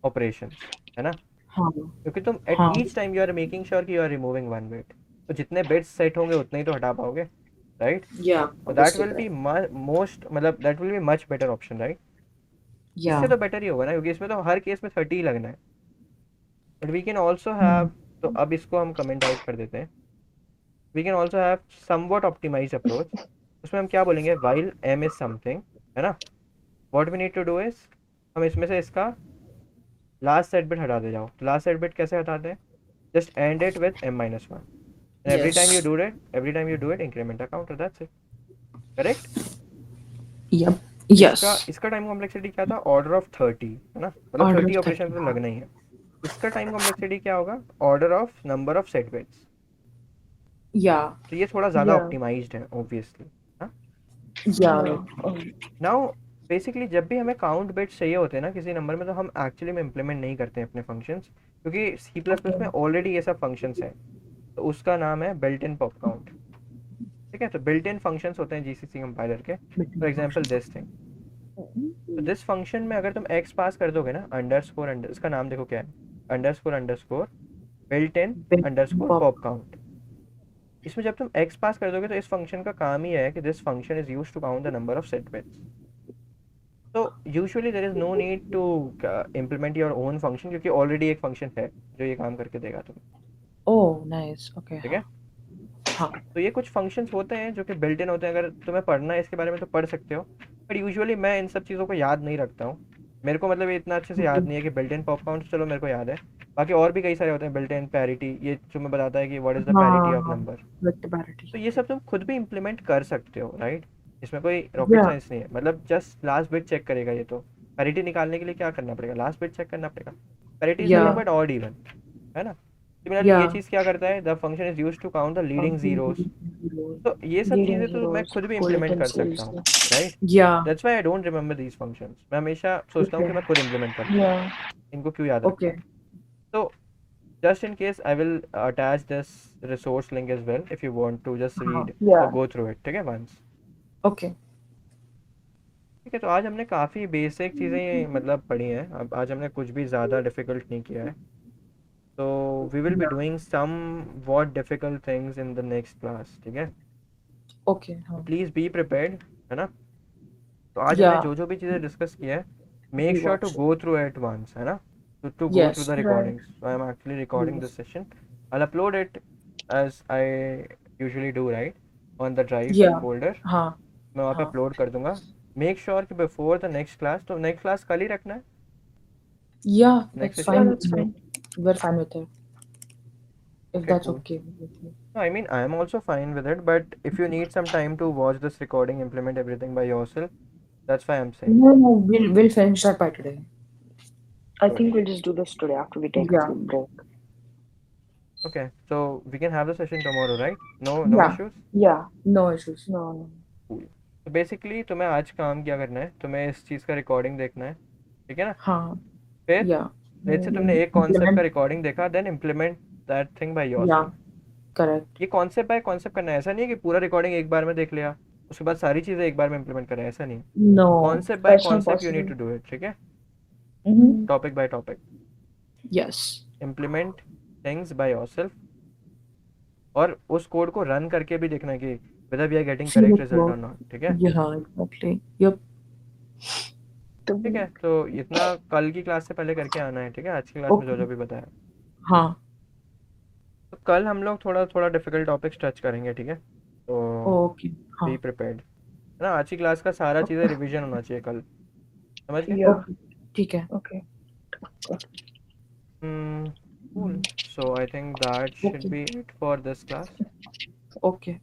operations, है ना? हाँ. क्योंकि तुम एट हाँ. Each time you are making sure कि you are removing one bit, तो जितने बिट्स सेट होंगे उतने ही तो हटा पाओगे, right? Yeah. So that will be most मतलब that will be much better option, right? Yeah. इससे तो बेटर ही होगा ना, क्योंकि इसमें तो हर केस में 30 ही लगना है. But we can also have, तो अब इसको हम कमेंट आउट कर देते हैं. We can also have somewhat optimise approach. उसमें हम क्या बोलेंगे? वाइल m इज समथिंग, है ना? What we need to do is, हम इसमें से इसका लास्ट सेट बिट हटा दे जाओ. तो लास्ट सेट बिट कैसे हटाते हैं? just end it with m-1, and every time you Yes. do it increment the counter, that's it. Correct? Yep. इसका Yes. इसका टाइम कॉम्प्लेक्सिटी क्या था? ऑर्डर ऑफ 30, है ना, मतलब Order 30 of ऑपरेशन 30. तो लगना ही है. इसका टाइम कॉम्प्लेक्सिटी क्या होगा? Order of number of set bits. Yeah. तो ये थोड़ा ज़्यादा Yeah. ऑप्टिमाइज्ड है obviously. Yeah. Yeah. Like, now basically जब भी हमें काउंट बिट्स चाहिए होते हैं ना किसी नंबर में, तो हम एक्चुअली में इम्प्लीमेंट नहीं करते हैं अपने फंक्शंस, क्योंकि सी प्लस प्लस में ऑलरेडी ये सब फंक्शंस हैं. तो उसका नाम है बिल्ट इन पॉप काउंट. ठीक है, तो बिल्ट इन फंक्शंस होते हैं जीसीसी कंपाइलर के. फॉर एग्जांपल दिस थिंग, तो दिस फंक्शन में अगर तुम x पास कर दोगे ना, अंडरस्कोर इसका नाम देखो क्या है, underscore underscore built in underscore pop. Pop count. इसमें जब तुम x पास कर दोगे तो इस फंक्शन का काम ही है कि this function is used to count the number of set bits. तो usually there is no need to implement your own function, क्योंकि ऑलरेडी एक फंक्शन है जो ये काम करके देगा तुम्हें. Oh, nice. Okay. ठीक है, हाँ. तो ये कुछ फंक्शंस होते हैं जो कि बिल्ट इन होते हैं. अगर तुम्हें पढ़ना है इसके बारे में तो पढ़ सकते हो, बट यूजुअली मैं इन सब चीज़ों को याद नहीं रखता हूँ. मेरे को मतलब ये इतना अच्छे से याद नहीं है कि बिल्ट इन पॉप काउंट चलो मेरे को याद है, बाकी और भी कई सारे होते हैं. बिल्ट इन पैरिटी, ये जो मैं बताता है कि what is the parity of हाँ. नंबर. With the parity. तो ये सब तुम खुद भी इम्प्लीमेंट कर सकते हो, राइट? इसमें कोई रॉकेट Yeah. साइंस नहीं है. मतलब जस्ट लास्ट बिट चेक करेगा. ये तो पैरिटी निकालने के लिए क्या करना पड़ेगा? लास्ट बिट चेक करना पड़ेगा. Parity is nothing Yeah. But odd even, है ना? सिमिलरली ये Yeah. चीज़ क्या करता है? The function is used to count the leading zeros. Zeros. तो ये सब Leading चीज़ें तो मैं zeros, खुद भी इम्प्लीमेंट कर सकता हूँ, coincidences. Right? Yeah. That's why I don't remember these functions. मैं हमेशा सोचता हूँ कि Okay. मैं खुद इम्प्लीमेंट कर लूँ. Yeah. इनको क्यों याद रखना Okay. है? तो just in case I will attach this resource link as well if you want to just read or Yeah. go through it. ठीक है once. Okay. ठीक है, तो आज हमने काफ़ी बेसिक चीज़ें मतलब पढ़ी हैं. अब आज हमने कुछ भी ज़्यादा डिफ़िकल्ट नहीं किया है. तो we will be doing somewhat difficult things in the next class. ठीक है, Okay. हाँ. प्लीज़ बी प्रिपेयर्ड, है ना? तो आज हमने Yeah. जो भी चीज़ें डिस्कस की है, make We sure to watch it. Go through at once, है ना? to go through Yes. the Right. recordings. So I am actually recording this Yes. session. I'll upload it as I usually do, right? On the drive Yeah. folder. हाँ. मैं वहाँ पे हाँ. Upload कर दूंगा. Make sure कि before the next class, तो next class कल ही रखना है. Yeah. Next That's session? fine. Yeah, that's fine. We're fine with it. If Okay, that's cool. okay with you. No, I mean I am also fine with it, but if you need some time to watch this recording, implement everything by yourself, that's why I'm saying. No, we'll finish that by today. I Good. think we'll just do this today after we take a Yeah. break. Okay, so we can have the session tomorrow, right? No Yeah. issues. Yeah. No issues. No, no. Cool. तो basically तुम्हें आज काम क्या करना है? तुम्हें इस चीज़ का रिकॉर्डिंग देखना है, ठीक है ना? हाँ. फिर Yeah. लेट्स से तुमने एक कॉन्सेप्ट का Implement. रिकॉर्डिंग देखा, then implement that thing by Yeah. Yourself. Correct. ये कॉन्सेप्ट बाय कॉन्सेप्ट करना है. ऐसा नहीं है कि पूरा रिकॉर्डिंग एक बार में देख लिया उसके बाद सारी चीज़ें एक बार में इम्प्लीमेंट करें. ऐसा नहीं. No. Concept by That's not concept you need to possible. Do it. ठीक है, Mm-hmm. Topic by topic. Yes. Implement things by yourself, और उस कोड को रन करके भी देखना कि whether we are getting See correct the result or code. not. ठीक है, Yeah, exactly. Yep. तो ठीक है. तो इतना कल की क्लास से पहले करके आना है. ठीक है, आज की क्लास में जो जो भी बताया. हाँ. तो कल हम लोग थोड़ा थोड़ा डिफिकल्ट टॉपिक्स टच करेंगे. ठीक है, तो Okay. हाँ. बी प्रिपेयर्ड, है ना? आज की क्लास का सारा चीज़ें रिवीजन होना चाहिए कल. समझ गए? Yeah. Okay. ठीक है. Okay. Cool. So I think that should Okay. be it for this class. Okay.